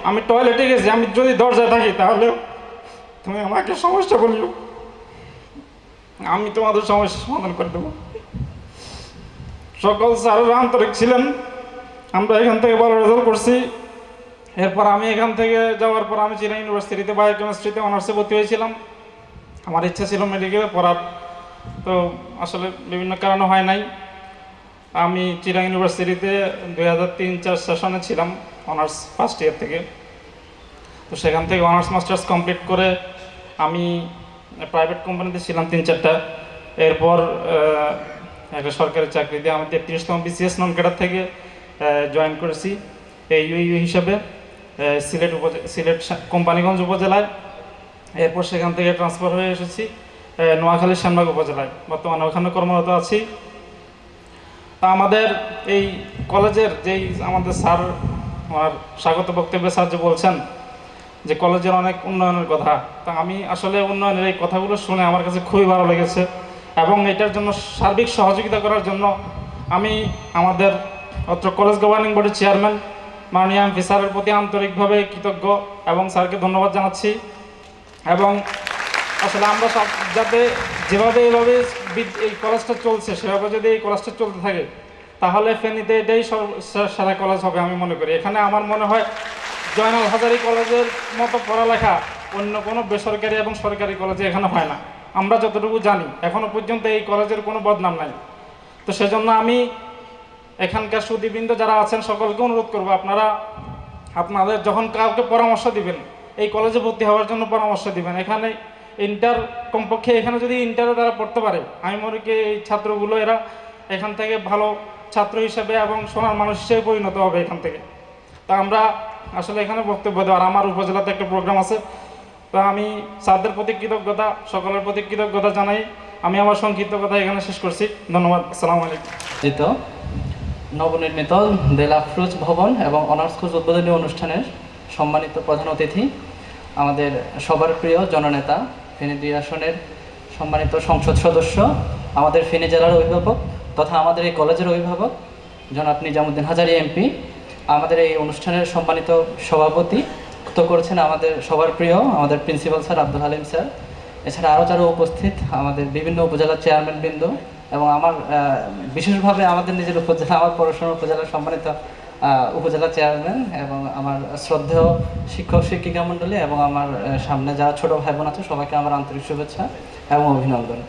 আমি টয়লেটে গেছি, আমি যদি দরজায় থাকি তাহলে তুমি আমাকে সমস্যা বলিও, আমি তোমাদের সমস্যার সমাধান করে দেবো। সকল স্যারেরা আন্তরিক ছিলেন। আমরা এখান থেকে ভালো রেজাল্ট করছি। এরপর আমি এখান থেকে যাওয়ার পর আমি চিরাং ইউনিভার্সিটিতে বায়োকেমিস্ট্রিতে অনার্সে ভর্তি হয়েছিলাম। আমার ইচ্ছা ছিল মেডিকেলে পড়ার, তো আসলে বিভিন্ন কারণে হয় নাই। আমি চিরাং ইউনিভার্সিটিতে 2003-04 সেশনে ছিলাম অনার্স ফার্স্ট ইয়ার থেকে। তো সেখান থেকে অনার্স মাস্টার্স কমপ্লিট করে আমি প্রাইভেট কোম্পানিতে ছিলাম 3-4টা। এরপর একটা সরকারি চাকরিতে আমি 33তম BCS নন ক্যাডার থেকে জয়েন করেছি ইউ হিসাবে সিলেট কোম্পানিগঞ্জ উপজেলায়। এরপর সেখান থেকে ট্রান্সফার হয়ে এসেছি নোয়াখালীর শ্যামবাগ উপজেলায়, বর্তমানে ওখানে কর্মরত আছি। তা আমাদের এই কলেজের যেই আমাদের স্যার, আমার স্বাগত বক্তব্যে স্যার যে বলছেন যে কলেজের অনেক উন্নয়নের কথা, তা আমি আসলে উন্নয়নের এই কথাগুলো শুনে আমার কাছে খুবই ভালো লেগেছে। এবং এটার জন্য সার্বিক সহযোগিতা করার জন্য আমি আমাদের অত্র কলেজ গভর্নিং বোর্ডের চেয়ারম্যান মাননীয় এমপি স্যারের প্রতি আন্তরিকভাবে কৃতজ্ঞ এবং স্যারকে ধন্যবাদ জানাচ্ছি। এবং আসলে আমরা সব যাতে যেভাবে এইভাবে এই কলেজটা চলছে সেভাবে যদি এই কলেজটা চলতে থাকে তাহলে ফেনীতে এটাই সেরা কলেজ হবে আমি মনে করি। এখানে আমার মনে হয় জয়নাল হাজারী কলেজের মতো পড়ালেখা অন্য কোনো বেসরকারি এবং সরকারি কলেজে এখানে হয় না। আমরা যতটুকু জানি এখনও পর্যন্ত এই কলেজের কোনো বদনাম নাই। তো সেজন্য আমি এখানকার সুধীবৃন্দ যারা আছেন সকলকে অনুরোধ করবো, আপনাদের যখন কাউকে পরামর্শ দিবেন এই কলেজে ভর্তি হওয়ার জন্য পরামর্শ দিবেন। এখানে কমপক্ষে এখানে যদি ইন্টারে তারা পড়তে পারে, আমি মনে করি এই ছাত্রগুলো এরা এখান থেকে ভালো ছাত্র হিসেবে এবং সোনার মানুষ হিসেবে পরিণত হবে এখান থেকে। তা আমরা আসলে এখানে বক্তব্য দেওয়ার, আমার উপজেলাতে একটা প্রোগ্রাম আছে, তো আমি স্যারদের প্রতি কৃতজ্ঞতা, সকলের প্রতি কৃতজ্ঞতা জানাই। আমি আমার সংক্ষিপ্ত কথা এখানে শেষ করছি। ধন্যবাদ। আসসালামু আলাইকুম। নবনির্মিত দেল আফরোজ ভবন এবং অনার্স কোর্স উদ্বোধনী অনুষ্ঠানের সম্মানিত প্রধান অতিথি, আমাদের সবার প্রিয় জননেতা, ফেনী 2 আসনের সম্মানিত সংসদ সদস্য, আমাদের ফেনী জেলার অভিভাবক তথা আমাদের এই কলেজের অভিভাবক জনাব নিজামুদ্দিন হাজারী এমপি, আমাদের এই অনুষ্ঠানের সম্মানিত সভাপতি তো করেছেন আমাদের সবার প্রিয় আমাদের principal sir Abdul Halim sir, এছাড়া আরও যারা উপস্থিত আমাদের বিভিন্ন উপজেলার চেয়ারম্যানবৃন্দ এবং আমার বিশেষভাবে আমাদের নিজের উপজেলা, আমার পড়াশোনার উপজেলার সম্মানিত উপজেলা চেয়ারম্যান এবং আমার শ্রদ্ধেয় শিক্ষক শিক্ষিকা মণ্ডলী এবং আমার সামনে যারা ছোট ভাই বোন আছে সবাইকে আমার আন্তরিক শুভেচ্ছা এবং অভিনন্দন।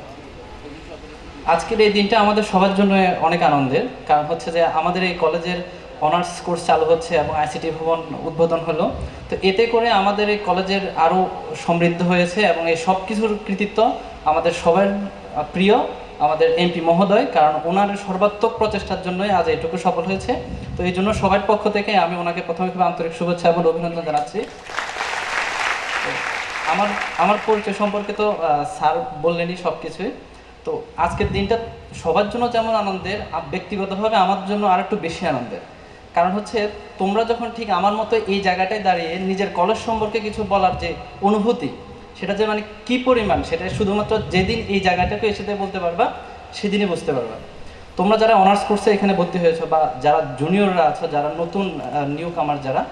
আজকের এই দিনটা আমাদের সবার জন্য অনেক আনন্দের, কারণ হচ্ছে যে আমাদের এই কলেজের অনার্স কোর্স চালু হচ্ছে এবং আইসিটি ভবন উদ্বোধন হলো। তো এতে করে আমাদের এই কলেজের আরও সমৃদ্ধ হয়েছে এবং এই সব কিছুর কৃতিত্ব আমাদের সবার প্রিয় আমাদের এমপি মহোদয়, কারণ ওনার সর্বাত্মক প্রচেষ্টার জন্যই আজ এটুকু সফল হয়েছে। তো এই জন্য সবার পক্ষ থেকে আমি ওনাকে প্রথমে খুব আন্তরিক শুভেচ্ছা এবং অভিনন্দন জানাচ্ছি। আমার পরিচয় সম্পর্কে তো স্যার বললেনই সব কিছুই। তো আজকের দিনটা সবার জন্য যেমন আনন্দের, ব্যক্তিগতভাবে আমার জন্য আর একটু বেশি আনন্দের, কারণ হচ্ছে তোমরা যখন ঠিক আমার মতো এই জায়গাটায় দাঁড়িয়ে নিজের কলেজ সম্পর্কে কিছু বলার যে অনুভূতি, সেটা যে মানে কী পরিমাণ, সেটা শুধুমাত্র যেদিন এই জায়গাটাকে এসে বলতে পারবা সেদিনই বুঝতে পারবা। তোমরা যারা অনার্স কোর্সে এখানে ভর্তি হয়েছো বা যারা জুনিয়ররা আছো, যারা নতুন নিউ কামার যারা,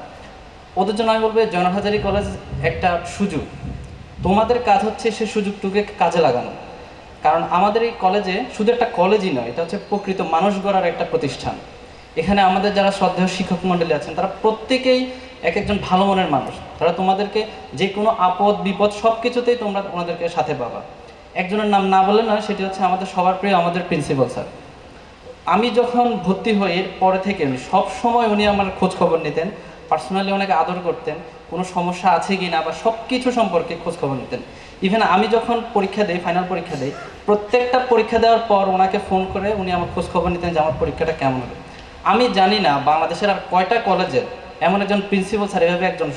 ওদের জন্য আমি বলবো জওহর হাজারী কলেজ একটা সুযোগ। তোমাদের কাজ হচ্ছে সে সুযোগটুকে কাজে লাগানো, কারণ আমাদের এই কলেজে শুধু একটা কলেজই নয়, এটা হচ্ছে প্রকৃত মানুষ গড়ার একটা প্রতিষ্ঠান। এখানে আমাদের যারা শ্রদ্ধেয় শিক্ষক মণ্ডলী আছেন তারা প্রত্যেকেই এক একজন ভালো মনের মানুষ, তারা তোমাদেরকে যে কোনো আপদ বিপদ সব কিছুতেই তোমরা ওনাদেরকে সাথে পাবা। একজনের নাম না বলে নয়, সেটি হচ্ছে আমাদের সবার প্রিয় আমাদের প্রিন্সিপাল স্যার। আমি যখন ভর্তি হই এর পরে থেকে সব সময় উনি আমার খোঁজ খবর নিতেন, পার্সোনালি অনেক আদর করতেন, কোনো সমস্যা আছে কি না বা সব কিছু সম্পর্কে খোঁজ খবর নিতেন। ইভেন আমি যখন পরীক্ষা দিই, ফাইনাল পরীক্ষা দিই, প্রত্যেকটা পরীক্ষা দেওয়ার পর ওনাকে ফোন করে উনি আমার খোঁজ খবর নিতেন যে আমার পরীক্ষাটা কেমন হবে। আমি জানি না বাংলাদেশের আর কয়টা কলেজের এমন একজন প্রিন্সিপাল স্যার এভাবে একজন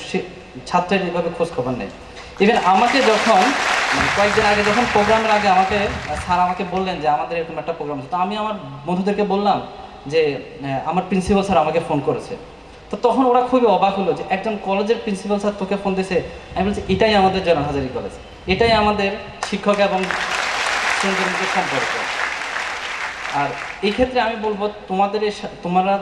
ছাত্রের এভাবে খোঁজ খবর নেয়। ইভেন আমাকে যখন কয়েকদিন আগে যখন প্রোগ্রামের আগে আমাকে স্যার আমাকে বললেন যে আমাদের এরকম একটা প্রোগ্রাম আছে, তো আমি আমার বন্ধুদেরকে বললাম যে আমার প্রিন্সিপাল স্যার আমাকে ফোন করেছে। তো তখন ওরা খুবই অবাক হলো যে একজন কলেজের প্রিন্সিপাল স্যার তোকে ফোন দিয়েছে। আমি বলছি এটাই আমাদের জওহর হাজারী কলেজ, এটাই আমাদের শিক্ষক এবং স্টুডেন্টদের সম্পর্ক। আর এই ক্ষেত্রে আমি বলবো তোমরা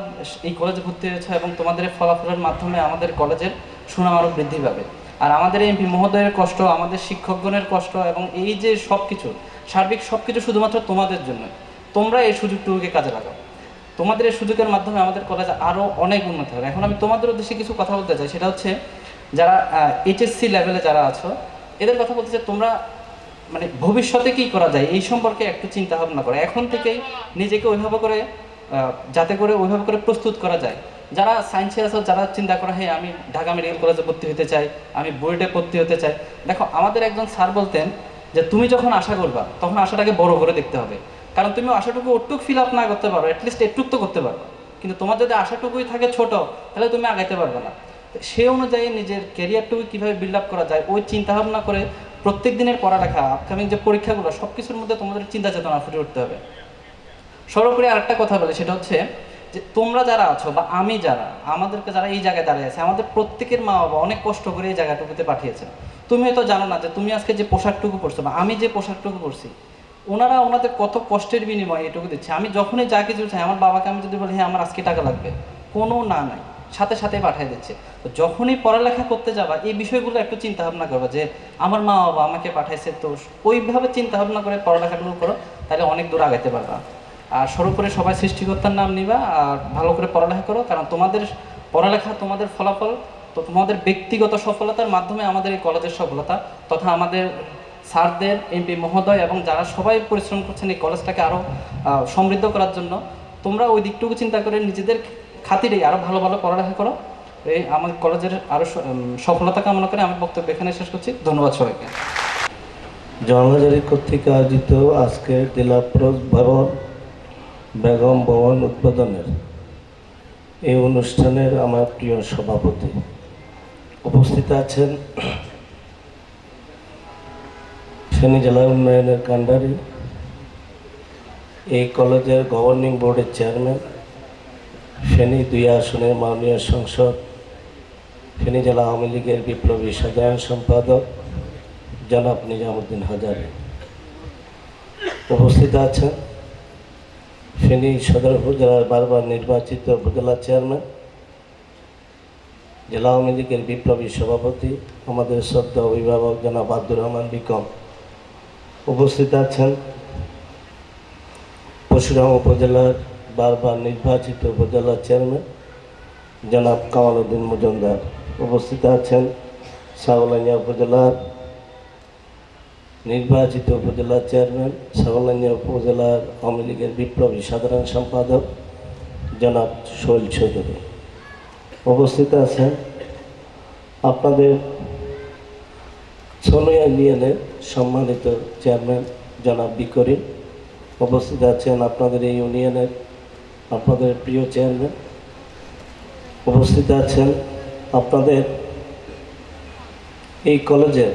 এই কলেজে ভর্তি হয়েছো এবং তোমাদের ফলাফলের মাধ্যমে আমাদের কলেজের সুনাম আরও বৃদ্ধি পাবে। আর আমাদের এমপি মহোদয়ের কষ্ট, আমাদের শিক্ষকগণের কষ্ট এবং এই যে সব কিছু সার্বিক সব কিছু শুধুমাত্র তোমাদের জন্য। তোমরা এই সুযোগটুকুকে কাজে লাগাও, তোমাদের এই সুযোগের মাধ্যমে আমাদের কলেজে আরও অনেক উন্নতি হবে। এখন আমি তোমাদের উদ্দেশ্যে কিছু কথা বলতে চাই, সেটা হচ্ছে যারা এইচএসসি লেভেলে যারা আছো এদের কথা বলতে চাই, তোমরা মানে ভবিষ্যতে কী করা যায় এই সম্পর্কে একটু চিন্তা ভাবনা করো। এখন থেকেই নিজেকে ওইভাবে করে যাতে করে ওইভাবে করে প্রস্তুত করা যায়। যারা সায়েন্সে আছো, যারা চিন্তা করে হ্যাঁ আমি ঢাকা মেডিকেল কলেজে ভর্তি হতে চাই, আমি বুয়েটে ভর্তি হতে চাই, দেখো আমাদের একজন স্যার বলতেন যে তুমি যখন আশা করবা তখন আশাটাকে বড় করে দেখতে হবে, কারণ তুমি আশাটুকু ওটুক ফিল আপ না করতে পারো, অ্যাটলিস্ট একটুক তো করতে পারো, কিন্তু তোমার যদি আশাটুকুই থাকে ছোট তাহলে তুমি আগাইতে পারবে না। সে অনুযায়ী নিজের ক্যারিয়ারটুকু কীভাবে বিল্ড আপ করা যায় ওই চিন্তাভাবনা করে প্রত্যেক দিনের পড়ালেখা, আপকামিং যে পরীক্ষাগুলো সব কিছুর মধ্যে তোমাদের চিন্তা চেতনা ফুটে উঠতে হবে। সর্বোপরি আরেকটা কথা বলে, সেটা হচ্ছে যে তোমরা যারা আছো বা আমি যারা, আমাদেরকে যারা এই জায়গায় দাঁড়িয়ে আছে, আমাদের প্রত্যেকের মা বাবা অনেক কষ্ট করে এই জায়গাটুকুতে পাঠিয়েছে। তুমি হয়তো জানো না যে তুমি আজকে যে পোশাকটুকু পরছো বা আমি যে পোশাকটুকু পরছি, ওনারা ওনাদের কত কষ্টের বিনিময়ে এটুকু দিচ্ছে। আমি যখনই যা কিছু চাই, আমার বাবাকে আমি যদি বলি হ্যাঁ আমার আজকে টাকা লাগবে, কোনো না নাই, সাথে সাথে পাঠিয়ে দিচ্ছে। তো যখনই পড়ালেখা করতে যাবা এই বিষয়গুলো একটু চিন্তা ভাবনা করবা যে আমার মা বাবা আমাকে পাঠাইছে, তো ওইভাবে চিন্তা ভাবনা করে পড়ালেখাগুলো করো, তাহলে অনেক দূর আগাইতে পারবা। আর সর্বোপরি সবাই সৃষ্টিকর্তার নাম নিবা আর ভালো করে পড়ালেখা করো, কারণ তোমাদের পড়ালেখা, তোমাদের ফলাফল, তো তোমাদের ব্যক্তিগত সফলতার মাধ্যমে আমাদের এই কলেজের সফলতা, তথা আমাদের স্যারদের, এমপি মহোদয় এবং যারা সবাই পরিশ্রম করছেন এই কলেজটাকে আরও সমৃদ্ধ করার জন্য, তোমরা ওই দিকটুকু চিন্তা করে নিজেদের খাতিরেই আরও ভালো ভালো পড়ালেখা করো। এই আমার কলেজের আরও সফলতা কামনা করে আমি বক্তব্য এখানে শেষ করছি। ধন্যবাদ সবাইকে। জওহর হাজারী কর্তৃক আয়োজিত আজকের দিলাফরোজ ভবন বেগম ভবন উদ্বোধনের এই অনুষ্ঠানের আমার প্রিয় সভাপতি উপস্থিত আছেন ফেনী জেলা উন্নয়নের কাণ্ডারি, এই কলেজের গভর্নিং বোর্ডের চেয়ারম্যান, ফেনী 2 আসনের মাননীয় সংসদ, ফেনী জেলা আওয়ামী লীগের বিপ্লবী সাধারণ সম্পাদক জনাব নিজামুদ্দিন হাজারী। উপস্থিত আছেন ফেনী সদর উপজেলার বারবার নির্বাচিত উপজেলা চেয়ারম্যান, জেলা আওয়ামী লীগের বিপ্লবী সভাপতি, আমাদের শ্রদ্ধা অভিভাবক জনাব আব্দুর রহমান বিকম, উপস্থিত আছেন পরশুরাম উপজেলার বারবার নির্বাচিত উপজেলা চেয়ারম্যান জনাব কামাল উদ্দিন মজুমদার, উপস্থিত আছেন ছাগলনাইয়া উপজেলার নির্বাচিত উপজেলা চেয়ারম্যান, ছাগলনাইয়া উপজেলার আওয়ামী লীগের বিপ্লবী সাধারণ সম্পাদক জনাব শৈল চৌধুরী, উপস্থিত আছেন আপনাদের সোনিয়া ইউনিয়নের সম্মানিত চেয়ারম্যান জনাব বিকরি, উপস্থিত আছেন আপনাদের এই ইউনিয়নের আপনাদের প্রিয় চেয়ারম্যান, উপস্থিত আছেন আপনাদের এই কলেজের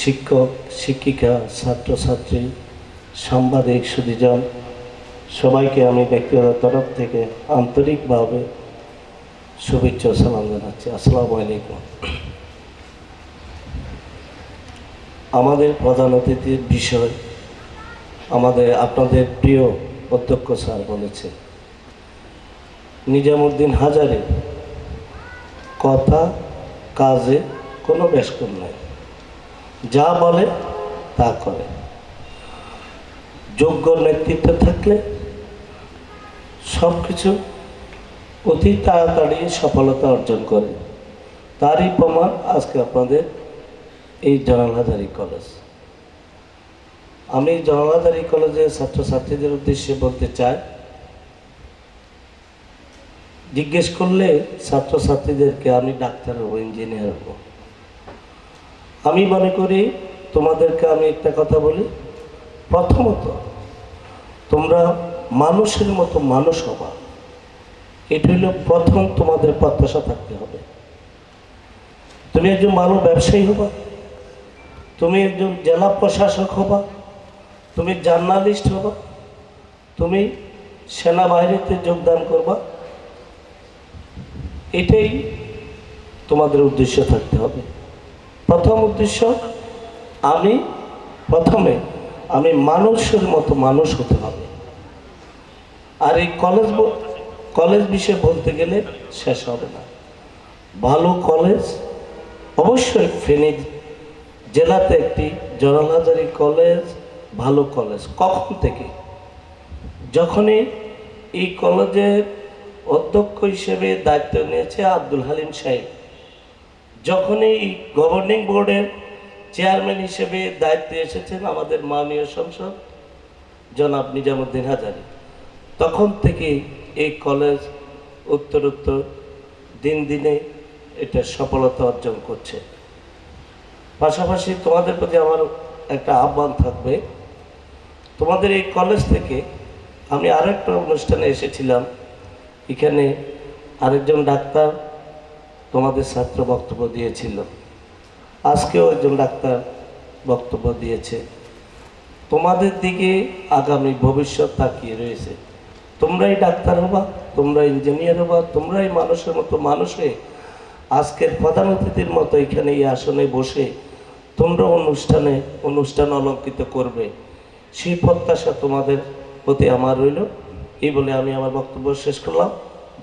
শিক্ষক শিক্ষিকা ছাত্রছাত্রী সাংবাদিক সুধীজন, সবাইকে আমি ব্যক্তিগত তরফ থেকে আন্তরিকভাবে শুভেচ্ছা সালাম জানাচ্ছি। আসসালামু আলাইকুম। আমাদের প্রধান অতিথির বিষয় আপনাদের প্রিয় অধ্যক্ষ স্যার বলেছে, নিজামুদ্দিন হাজারী কথা কাজে কোনো বেশকম নাই, যা বলে তা করে, যোগ্য নেতৃত্ব থাকলে সব কিছু অতি তাড়াতাড়ি সফলতা অর্জন করে। তারই প্রমাণ আজকে আপনাদের এই জয়নাল হাজারী কলেজ। আমি জয়নাল হাজারী কলেজের ছাত্রছাত্রীদের উদ্দেশ্যে বলতে চাই, জিজ্ঞেস করলে ছাত্রছাত্রীদেরকে আমি ডাক্তার হব, ইঞ্জিনিয়ার হব। আমি মনে করি তোমাদেরকে আমি একটা কথা বলি, প্রথমত তোমরা মানুষের মতো মানুষ হবা, এটা হলো প্রথম তোমাদের প্রত্যাশা থাকতে হবে। তুমি একজন ভালো ব্যবসায়ী হবা, তুমি একজন জেলা প্রশাসক হবা, তুমি জার্নালিস্ট হবা, তুমি সেনাবাহিনীতে যোগদান করবা, এটাই তোমাদের উদ্দেশ্য থাকতে হবে। প্রথম উদ্দেশ্য আমি মানুষের মতো মানুষ হতে হবে। আর এই কলেজ বিষয়ে বলতে গেলে শেষ হবে না। ভালো কলেজ অবশ্যই ফেনী জেলাতে একটি জয়নাল হাজারী কলেজ ভালো কলেজ। কখন থেকে? যখনই এই কলেজের অধ্যক্ষ হিসেবে দায়িত্ব নিয়েছে আব্দুল হালিম সাহেব, যখনই এই গভর্নিং বোর্ডের চেয়ারম্যান হিসেবে দায়িত্বে এসেছেন আমাদের মাননীয় সংসদ জনাব নিজামুদ্দিন হাজারী, তখন থেকে এই কলেজ উত্তরোত্তর দিন দিনে এটা সফলতা অর্জন করছে। পাশাপাশি তোমাদের প্রতি আমার একটা আহ্বান থাকবে, তোমাদের এই কলেজ থেকে আমি আরেকটা অনুষ্ঠানে এসেছিলাম, এখানে আরেকজন ডাক্তার তোমাদের ছাত্র বক্তব্য দিয়েছিল, আজকেও একজন ডাক্তার বক্তব্য দিয়েছে। তোমাদের দিকে আগামী ভবিষ্যৎ তাকিয়ে রয়েছে। তোমরাই ডাক্তার হবা, তোমরা ইঞ্জিনিয়ার হবা, তোমরাই মানুষের মতো মানুষ হয়ে আজকের প্রধান অতিথির মতো এখানে এই আসনে বসে তোমরা অনুষ্ঠান অলঙ্কৃত করবে, সেই প্রত্যাশা তোমাদের প্রতি আমার রইল। এই বলে আমি আমার বক্তব্য শেষ করলাম।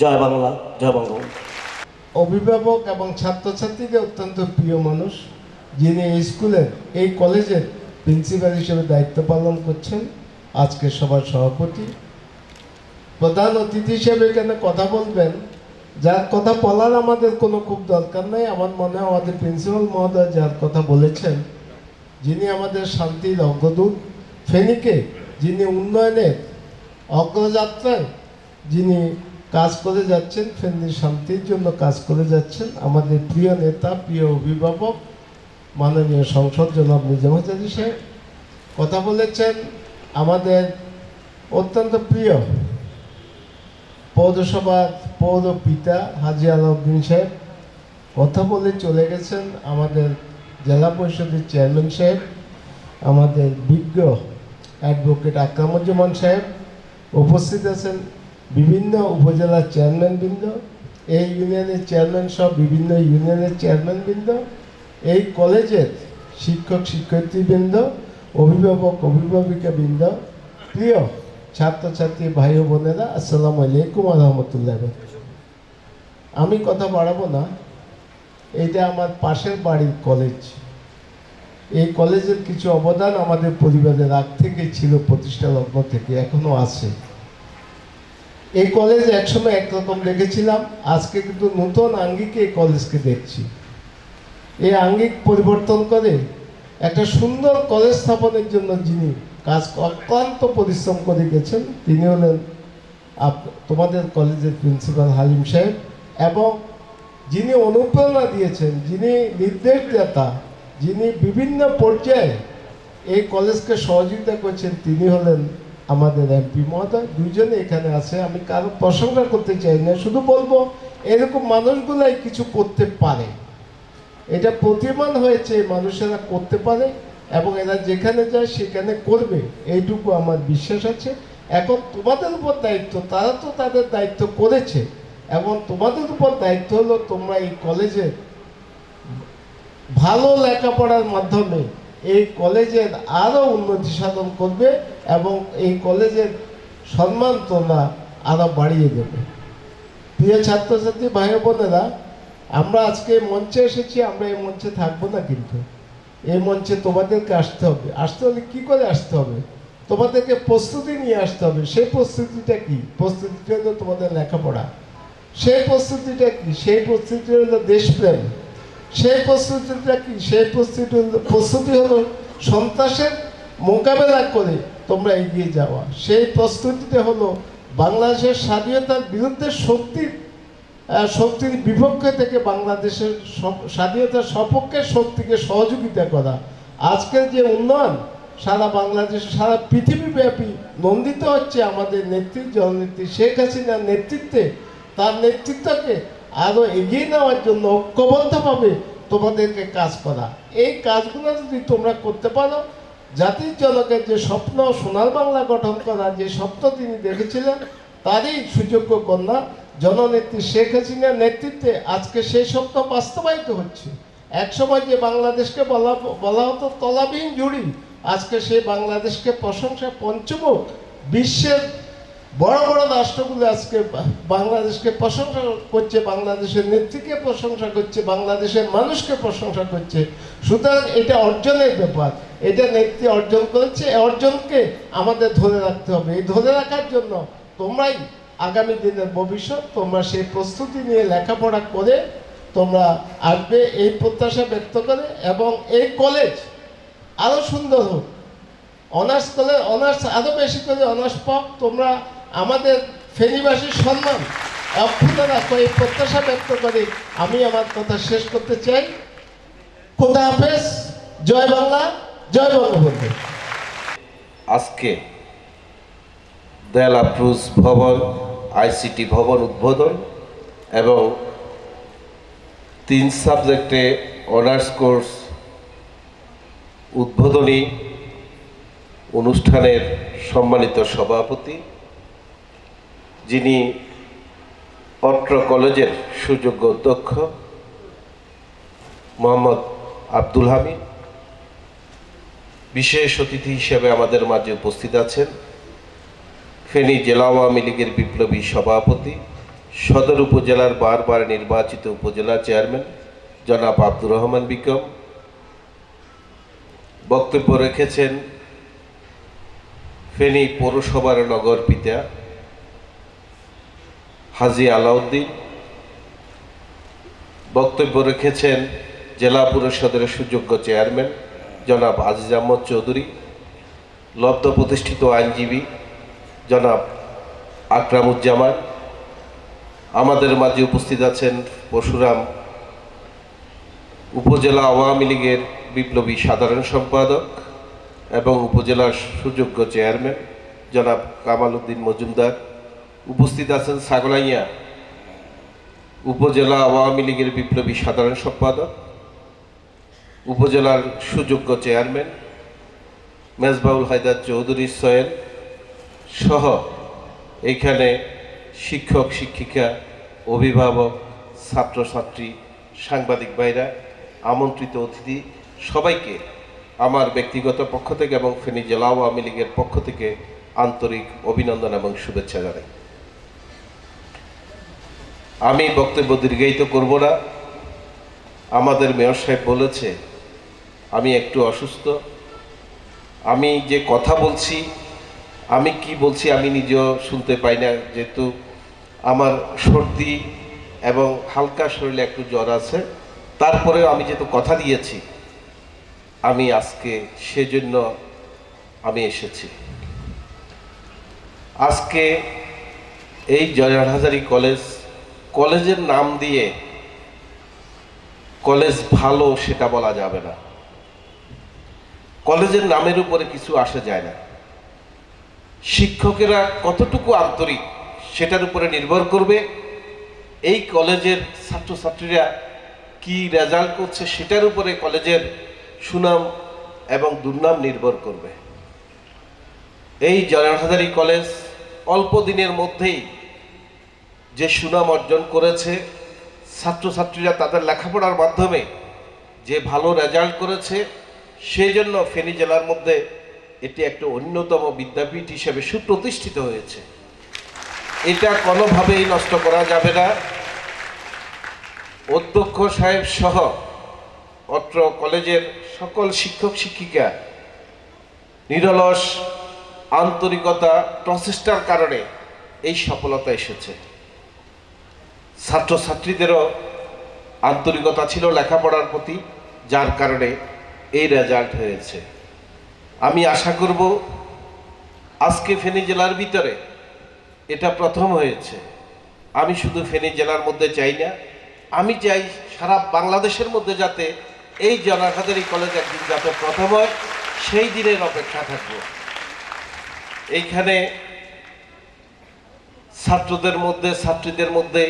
জয় বাংলা, জয় বঙ্গবন্ধু। অভিভাবক এবং ছাত্রছাত্রীদের অত্যন্ত প্রিয় মানুষ, যিনি এই স্কুলের এই কলেজের প্রিন্সিপাল হিসেবে দায়িত্ব পালন করছেন, আজকে সবার সভাপতি, প্রধান অতিথি হিসেবে এখানে কথা বলবেন, যার কথা বলার আমাদের কোনো খুব দরকার নেই। আমার মনে হয় আমাদের প্রিন্সিপাল মহোদয় যার কথা বলেছেন, যিনি আমাদের শান্তির অগ্রদূত, ফেনীকে যিনি উন্নয়নের অগ্রযাত্রায় যিনি কাজ করে যাচ্ছেন, ফেনীর শান্তির জন্য কাজ করে যাচ্ছেন, আমাদের প্রিয় নেতা, প্রিয় অভিভাবক মাননীয় সংসদ জনাব নিজাম হাজারী সাহেব কথা বলেছেন। আমাদের অত্যন্ত প্রিয় পৌরসভার পৌর পিতা হাজী আলাউদ্দিন সাহেব কথা বলে চলে গেছেন। আমাদের জেলা পরিষদের চেয়ারম্যান সাহেব, আমাদের বিজ্ঞ অ্যাডভোকেট আকরামুজ্জামান সাহেব উপস্থিত আছেন, বিভিন্ন উপজেলার চেয়ারম্যানবৃন্দ, এই ইউনিয়নের চেয়ারম্যান সহ বিভিন্ন ইউনিয়নের চেয়ারম্যানবৃন্দ, এই কলেজের শিক্ষক শিক্ষয়িত্রীবৃন্দ, অভিভাবক অভিভাবিকাবৃন্দ, প্রিয় ছাত্রছাত্রী ভাই ও বোনেরা, আসসালামু আলাইকুম ওয়া রাহমাতুল্লাহি ওয়া বারাকাতুহু। আমি কথা বাড়াবো না। এইটা আমার পাশের বাড়ির কলেজ। এই কলেজের কিছু অবদান আমাদের পরিবারের আগ থেকে ছিল, প্রতিষ্ঠা লগ্ন থেকে এখনো আছে। এই কলেজ একসময় একরকম দেখেছিলাম, আজকে কিন্তু নতুন আঙ্গিকে এই কলেজকে দেখছি। এই আঙ্গিক পরিবর্তন করে একটা সুন্দর কলেজ স্থাপনের জন্য যিনি কাজ অক্লান্ত পরিশ্রম করে গেছেন তিনি হলেন তোমাদের কলেজের প্রিন্সিপাল হালিম সাহেব, এবং যিনি অনুপ্রেরণা দিয়েছেন, যিনি নির্দেশদাতা, যিনি বিভিন্ন পর্যায়ে এই কলেজকে সহযোগিতা করছেন তিনি হলেন আমাদের এমপি মহোদয়। দুইজনে এখানে আছে। আমি কারো প্রশংসা করতে চাই না, শুধু বলবো এরকম মানুষগুলাই কিছু করতে পারে। এটা প্রতিমান হয়েছে, মানুষেরা করতে পারে এবং এরা যেখানে যায় সেখানে করবে, এইটুকু আমার বিশ্বাস আছে। এখন তোমাদের উপর দায়িত্ব, তারা তো তাদের দায়িত্ব করেছে, এবং তোমাদের উপর দায়িত্ব হলো তোমরা এই কলেজে ভালো লেখাপড়ার মাধ্যমে এই কলেজের আরও উন্নতি সাধন করবে এবং এই কলেজের সম্মান তোমরা আরও বাড়িয়ে দেবে। প্রিয় ছাত্রছাত্রী ভাই বোনেরা, আমরা আজকে মঞ্চে এসেছি, আমরা এই মঞ্চে থাকবো না, কিন্তু এই মঞ্চে তোমাদেরকে আসতে হবে। আসতে হলে কী করে আসতে হবে? তোমাদেরকে প্রস্তুতি নিয়ে আসতে হবে। সেই প্রস্তুতিটা কি? প্রস্তুতিটা হলো তোমাদের লেখাপড়া। সেই প্রস্তুতিটা কি? সেই প্রস্তুতি হলো দেশপ্রেম। সেই প্রস্তুতিটা কি? সেই প্রস্তুতি হলো সন্ত্রাসের মোকাবেলা করে তোমরা এগিয়ে যাওয়া। সেই প্রস্তুতিটা হলো বাংলাদেশের স্বাধীনতার বিরুদ্ধে শক্তির বিপক্ষে থেকে বাংলাদেশের স্বাধীনতার সপক্ষে শক্তিকে সহযোগিতা করা। আজকের যে উন্নয়ন সারা বাংলাদেশ, সারা পৃথিবীব্যাপী নন্দিত হচ্ছে আমাদের নেত্রী, জননেত্রী শেখ হাসিনার নেতৃত্বে। তার নেতৃত্বকে আরও এগিয়ে নেওয়ার জন্য ঐক্যবদ্ধভাবে তোমাদেরকে কাজ করা। এই কাজগুলো যদি তোমরা করতে পারো, জাতির জনকের যে স্বপ্ন সোনার বাংলা গঠন করা, যে স্বপ্ন তিনি দেখেছিলেন, তারই সুযোগ্য কন্যা জননেত্রী শেখ হাসিনার নেতৃত্বে আজকে সেই স্বপ্ন বাস্তবায়িত হচ্ছে। একসময় যে বাংলাদেশকে বলা হতো তলাবিহীন জুড়ি, আজকে সেই বাংলাদেশকে প্রশংসা পঞ্চমুখ। বিশ্বের বড় বড় রাষ্ট্রগুলো আজকে বাংলাদেশকে প্রশংসা করছে, বাংলাদেশের নেত্রীকে প্রশংসা করছে, বাংলাদেশের মানুষকে প্রশংসা করছে। সুতরাং এটা অর্জনের ব্যাপার, এটা নেত্রী অর্জন করেছে। অর্জনকে আমাদের ধরে রাখতে হবে। এই ধরে রাখার জন্য তোমরাই আগামী দিনের ভবিষ্যৎ। তোমরা সেই প্রস্তুতি নিয়ে লেখাপড়া করে তোমরা আসবে, এই প্রত্যাশা ব্যক্ত করে, এবং এই কলেজ আরও সুন্দর হোক। অনার্স কলেজ, অনার্স আরও বেশি করে অনার্স পাও। তোমরা আমাদের ফেনীবাসীর সম্মান অক্ষুণ্ণ রাখো, এই প্রত্যাশা ব্যক্ত করে আমি আমার কথা শেষ করতে চাই। খোদা হাফেজ। জয় বাংলা, জয় বঙ্গবন্ধু। আজকে দয়াল আফরোজ ভবন, আইসিটি ভবন উদ্বোধন এবং 3 সাবজেক্টে অনার্স কোর্স উদ্বোধনী অনুষ্ঠানের সম্মানিত সভাপতি, যিনি অত্র কলেজের সুযোগ্য অধ্যক্ষ মোহাম্মদ আব্দুল হামিদ, বিশেষ অতিথি হিসেবে আমাদের মাঝে উপস্থিত আছেন ফেনী জেলা আওয়ামী লীগের বিপ্লবী সভাপতি, সদর উপজেলার বারবার নির্বাচিত উপজেলা চেয়ারম্যান জনাব আব্দুর রহমান বিকম। বক্তব্য রেখেছেন ফেনী পৌরসভার নগর পিতা হাজী আলাউদ্দিন। বক্তব্য রেখেছেন জেলা পরিষদের সুযোগ্য চেয়ারম্যান জনাব আজিজ আহমদ চৌধুরী, লব্ধ প্রতিষ্ঠিত আইনজীবী জনাব আকরামুজ্জামান। আমাদের মাঝে উপস্থিত আছেন পরশুরাম উপজেলা আওয়ামী লীগের বিপ্লবী সাধারণ সম্পাদক এবং উপজেলার সুযোগ্য চেয়ারম্যান জনাব কামাল উদ্দিন মজুমদার। উপস্থিত আছেন ছাগলাইয়া উপজেলা আওয়ামী লীগের বিপ্লবী সাধারণ সম্পাদক, উপজেলার সুযোগ্য চেয়ারম্যান মেজবাউল হায়দার চৌধুরী সোহেল সহ এইখানে শিক্ষক শিক্ষিকা, অভিভাবক, ছাত্রছাত্রী, সাংবাদিক ভাইরা, আমন্ত্রিত অতিথি সবাইকে আমার ব্যক্তিগত পক্ষ থেকে এবং ফেনী জেলা আওয়ামী লীগের পক্ষ থেকে আন্তরিক অভিনন্দন এবং শুভেচ্ছা জানাই। আমি বক্তব্য দীর্ঘায়িত করব না। আমাদের মেয়র সাহেব বলেছে আমি একটু অসুস্থ, আমি যে কথা বলছি আমি কি বলছি আমি নিজেও শুনতে পাই না, যেহেতু আমার সর্দি এবং হালকা শরীরে একটু জ্বর আছে। তারপরেও আমি যেহেতু কথা দিয়েছি আমি আজকে সেজন্য আমি এসেছি। আজকে এই জয়হাজারী কলেজের নাম দিয়ে কলেজ ভালো সেটা বলা যাবে না। কলেজের নামের উপরে কিছু আসা যায় না। শিক্ষকেরা কতটুকু আন্তরিক সেটার উপরে নির্ভর করবে। এই কলেজের ছাত্রছাত্রীরা কি রেজাল্ট করছে সেটার উপরে কলেজের সুনাম এবং দুর্নাম নির্ভর করবে। এই জয়হাজারী কলেজ অল্প দিনের মধ্যেই যে সুনাম অর্জন করেছে, ছাত্রছাত্রীরা তাদের লেখাপড়ার মাধ্যমে যে ভালো রেজাল্ট করেছে, সেই জন্য ফেনী জেলার মধ্যে এটি একটা অন্যতম বিদ্যাপীঠ হিসেবে সুপ্রতিষ্ঠিত হয়েছে। এটা কোনোভাবেই নষ্ট করা যাবে না। অধ্যক্ষ সাহেব সহ অত্র কলেজের সকল শিক্ষক শিক্ষিকা নিরলস আন্তরিকতা প্রচেষ্টার কারণে এই সফলতা এসেছে। ছাত্রছাত্রীদেরও আন্তরিকতা ছিল লেখাপড়ার প্রতি, যার কারণে এই রেজাল্ট হয়েছে। আমি আশা করব আজকে ফেনী জেলার ভিতরে এটা প্রথম হয়েছে। আমি শুধু ফেনী জেলার মধ্যে চাই না, আমি চাই সারা বাংলাদেশের মধ্যে যাতে এই জয়হাজারী কলেজ একদিন যাতে প্রথম হয়, সেই দিনের অপেক্ষা থাকব। এইখানে ছাত্রীদের মধ্যে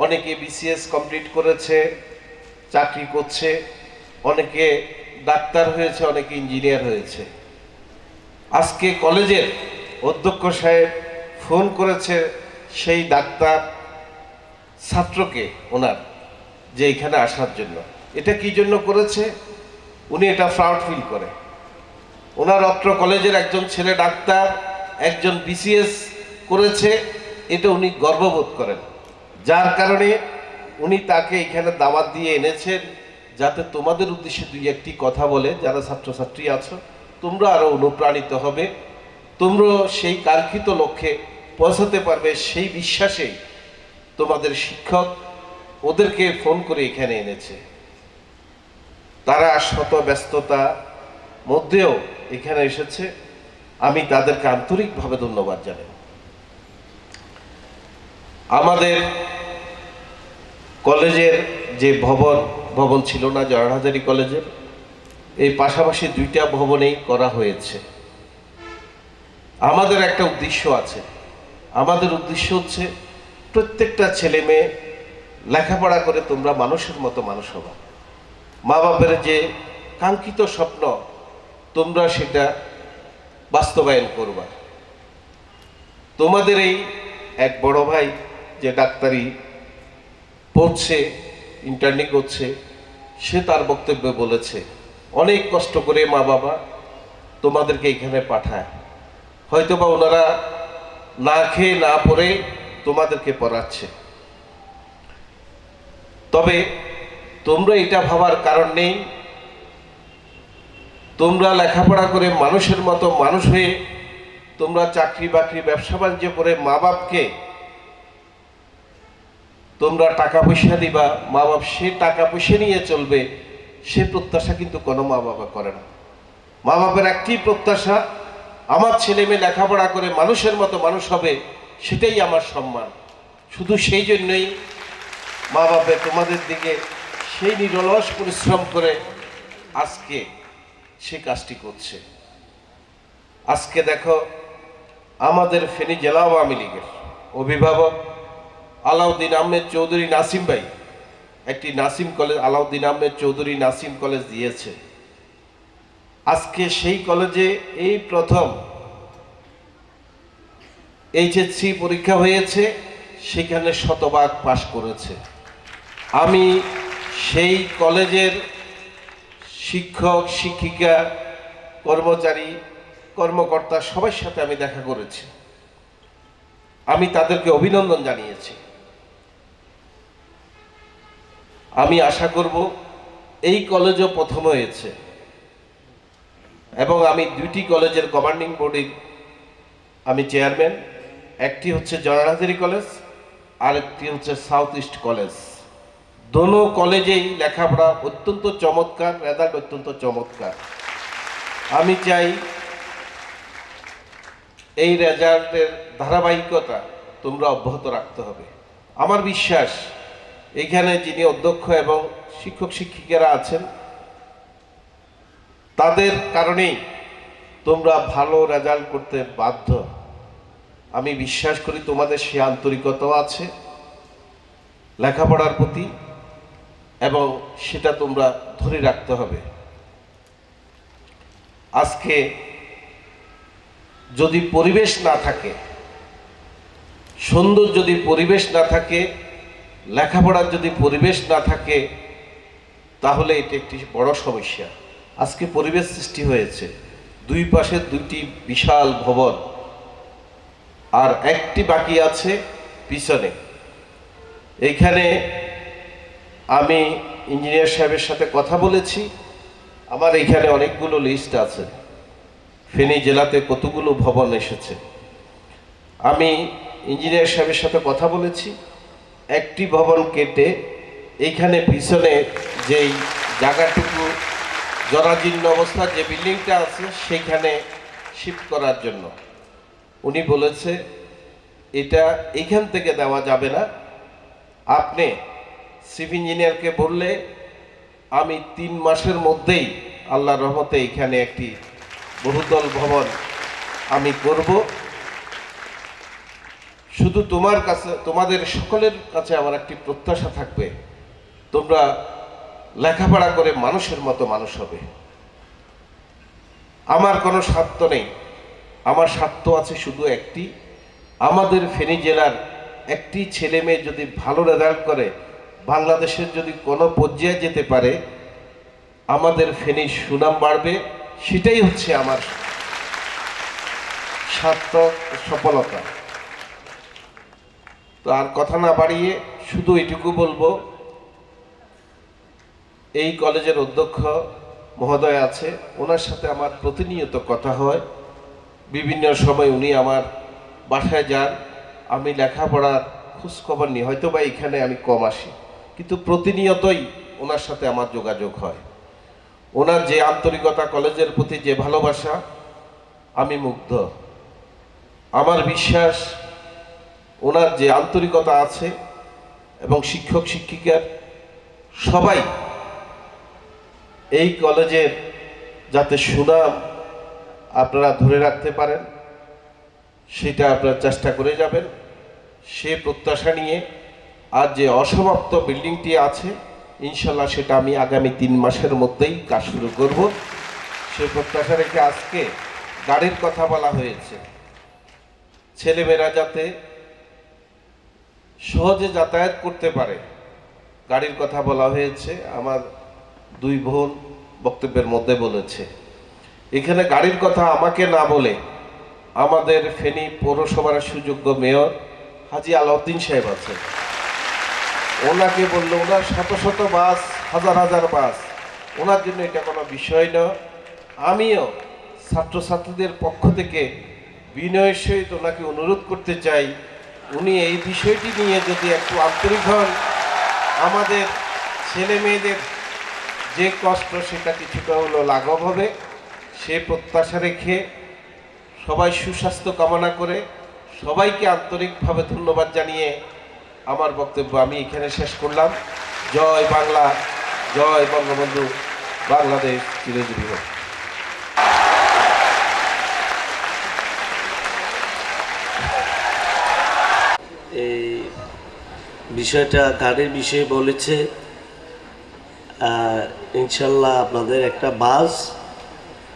অনেকে বিসিএস কমপ্লিট করেছে, চাকরি করছে, অনেকে ডাক্তার হয়েছে, অনেকে ইঞ্জিনিয়ার হয়েছে। আজকে কলেজের অধ্যক্ষ সাহেব ফোন করেছে সেই ডাক্তার ছাত্রকে ওনার যে এখানে আসার জন্য। এটা কি জন্য করেছে? উনি এটা প্রাউড ফিল করে। ওনার অত্র কলেজের একজন ছেলে ডাক্তার, একজন বিসিএস করেছে, এটা উনি গর্ববোধ করেন। যার কারণে উনি তাকে এখানে দাওয়াত দিয়ে এনেছেন যাতে তোমাদের উদ্দেশ্যে দুই একটি কথা বলে, যারা ছাত্রছাত্রী আছো তোমরা আরো অনুপ্রাণিত হবে, তোমরা সেই কাঙ্ক্ষিত লক্ষ্যে পৌঁছাতে পারবে, সেই বিশ্বাসেই তোমাদের শিক্ষক ওদেরকে ফোন করে এখানে এনেছে। তারা শত ব্যস্ততা মধ্যেও এখানে এসেছে, আমি তাদেরকে আন্তরিকভাবে ধন্যবাদ জানাই। আমাদের কলেজের যে ভবন ছিল না জয়হাজারী কলেজের, এই পাশাপাশি দুইটা ভবনেই করা হয়েছে। আমাদের একটা উদ্দেশ্য আছে। আমাদের উদ্দেশ্য হচ্ছে প্রত্যেকটা ছেলে মেয়ে লেখাপড়া করে তোমরা মানুষের মতো মানুষ হবা। মা বাপের যে কাঙ্ক্ষিত স্বপ্ন তোমরা সেটা বাস্তবায়ন করবা। তোমাদের এই এক বড় ভাই যে ডাক্তারি পড়ছে, ইন্টার্নি করছে, সে তার বক্তব্যে বলেছে অনেক কষ্ট করে মা বাবা তোমাদেরকে এখানে পাঠায়, হয়তোবা ওনারা না খেয়ে না পড়ে তোমাদেরকে পড়াচ্ছে। তবে তোমরা এটা ভাবার কারণ নেই, তোমরা লেখাপড়া করে মানুষের মতো মানুষ হয়ে তোমরা চাকরি বাকরি ব্যবসা বাণিজ্য করে মা বাপকে তোমরা টাকা পয়সা দিবা, মা বাপ সে টাকা পয়সা নিয়ে চলবে, সে প্রত্যাশা কিন্তু কোনো মা বাবা করে না। মা বাবার একটি প্রত্যাশা, আমার ছেলে মেয়ে লেখাপড়া করে মানুষের মতো মানুষ হবে, সেটাই আমার সম্মান। শুধু সেই জন্যই মা বাবা তোমাদের দিকে সেই নিরলস পরিশ্রম করে আজকে সে কাজটি করছে। আজকে দেখো আমাদের ফেনী জেলা আওয়ামী লীগের অভিভাবক আলাউদ্দিন আহমেদ চৌধুরী নাসিম ভাই একটি নাসিম কলেজ, আলাউদ্দিন আহমেদ চৌধুরী নাসিম কলেজ দিয়েছে। আজকে সেই কলেজে এই প্রথম এইচএসসি পরীক্ষা হয়েছে, সেখানে শতভাগ পাশ করেছে। আমি সেই কলেজের শিক্ষক শিক্ষিকা কর্মচারী কর্মকর্তা সবার সাথে আমি দেখা করেছি, আমি তাদেরকে অভিনন্দন জানিয়েছি। আমি আশা করব এই কলেজও প্রথম হয়েছে এবং আমি দুইটি কলেজের গভর্নিং বডির আমি চেয়ারম্যান, একটি হচ্ছে জয়নাল হাজারী কলেজ আর একটি হচ্ছে সাউথ ইস্ট কলেজ। দোনো কলেজেই লেখাপড়া অত্যন্ত চমৎকার, রেজাল্ট অত্যন্ত চমৎকার। আমি চাই এই রেজাল্টের ধারাবাহিকতা তোমরা অব্যাহত রাখতে হবে। আমার বিশ্বাস এখানে যিনি অধ্যক্ষ এবং শিক্ষক শিক্ষিকারা আছেন তাদের কারণেই তোমরা ভালো রেজাল্ট করতে বাধ্য। আমি বিশ্বাস করি তোমাদের সে আন্তরিকতাও আছে লেখাপড়ার প্রতি এবং সেটা তোমরা ধরে রাখতে হবে। আজকে যদি পরিবেশ না থাকে, সুন্দর যদি পরিবেশ না থাকে, লেখাপড়ার যদি পরিবেশ না থাকে, তাহলে এটা একটি বড় সমস্যা। আজকে পরিবেশ সৃষ্টি হয়েছে, দুই পাশে দুইটি বিশাল ভবন আর একটি বাকি আছে পিছনে। এইখানে আমি ইঞ্জিনিয়ার সাহেবের সাথে কথা বলেছি, আমার এখানে অনেকগুলো লিস্ট আছে ফেনী জেলাতে কতগুলো ভবন এসেছে। আমি ইঞ্জিনিয়ার সাহেবের সাথে কথা বলেছি, একটি ভবন কেটে এইখানে পিছনে যেই জায়গাটুকু জরাজীর্ণ অবস্থা যে বিল্ডিংটা আছে সেইখানে শিফট করার জন্য। উনি বলেছে এটা এইখান থেকে দেওয়া যাবে না, আপনি চিফ ইঞ্জিনিয়ারকে বললে আমি 3 মাসের মধ্যেই আল্লাহর রহমতে এখানে একটি বহুতল ভবন আমি করব। শুধু তোমার কাছে, তোমাদের সকলের কাছে আমার একটি প্রত্যাশা থাকবে, তোমরা লেখাপড়া করে মানুষের মতো মানুষ হবে। আমার কোনো স্বার্থ নেই, আমার স্বার্থ আছে শুধু একটি, আমাদের ফেনী জেলার একটি ছেলে মেয়ে যদি ভালো রেজাল্ট করে বাংলাদেশের যদি কোনো পর্যায়ে যেতে পারে, আমাদের ফেনীর সুনাম বাড়বে, সেটাই হচ্ছে আমার স্বার্থ সফলতা। তো আর কথা না বাড়িয়ে শুধু এটুকু বলবো, এই কলেজের অধ্যক্ষ মহোদয় আছে, ওনার সাথে আমার প্রতিনিয়ত কথা হয়, বিভিন্ন সময় উনি আমার বাসায় যান, আমি লেখাপড়ার খোঁজখবর নিই, হয়তো বা এখানে আমি কম আসি, কিন্তু প্রতিনিয়তই ওনার সাথে আমার যোগাযোগ হয়। ওনার যে আন্তরিকতা, কলেজের প্রতি যে ভালোবাসা, আমি মুগ্ধ। আমার বিশ্বাস ওনার যে আন্তরিকতা আছে এবং শিক্ষক শিক্ষিকার সবাই এই কলেজের যাতে সুনাম আপনারা ধরে রাখতে পারেন সেটা আপনারা চেষ্টা করে যাবেন। সে প্রত্যাশা নিয়ে আর যে অসমাপ্ত বিল্ডিংটি আছে ইনশাল্লাহ সেটা আমি আগামী 3 মাসের মধ্যেই কাজ শুরু করব। সে প্রত্যাশা রেখে আজকে গাড়ির কথা বলা হয়েছে, ছেলেমেয়েরা যাতে সহজে যাতায়াত করতে পারে গাড়ির কথা বলা হয়েছে। আমার 2 বোন বক্তব্যের মধ্যে বলেছে, এখানে গাড়ির কথা আমাকে না বলে আমাদের ফেনী পৌরসভার সুযোগ্য মেয়র হাজী আলাউদ্দিন সাহেব আছেন, ওনাকে বললো, ওনার শত শত বাস, হাজার হাজার বাস, ওনার জন্য এটা কোনো বিষয় না। আমিও ছাত্রছাত্রীদের পক্ষ থেকে বিনয়ের সহিত ওনাকে অনুরোধ করতে চাই, উনি এই বিষয়টি নিয়ে যদি একটু আন্তরিক হন, আমাদের ছেলে মেয়েদের যে কষ্ট সেটা কিছুটা হলো লাঘব হবে। সে প্রত্যাশা রেখে সবাই সুস্বাস্থ্য কামনা করে সবাইকে আন্তরিকভাবে ধন্যবাদ জানিয়ে আমার বক্তব্য আমি এখানে শেষ করলাম। জয় বাংলা, জয় বঙ্গবন্ধু, বাংলাদেশ চিরজীবী হোক। এই বিষয়টা গাড়ির বিষয়ে বলেছে, ইনশাল্লাহ আপনাদের একটা বাস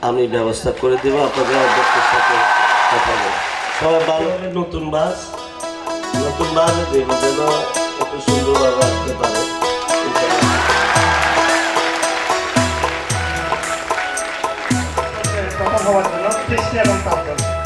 আমি ব্যবস্থা করে দেবো, আপনাদের অধ্যক্ষের সাথে কথা বলবো। সবাই ভালো হবে, নতুন বাস দেব যেন একটু সুন্দরভাবে আসতে পারে। কথা হওয়ার জন্য সৃষ্টি এবং কার্য।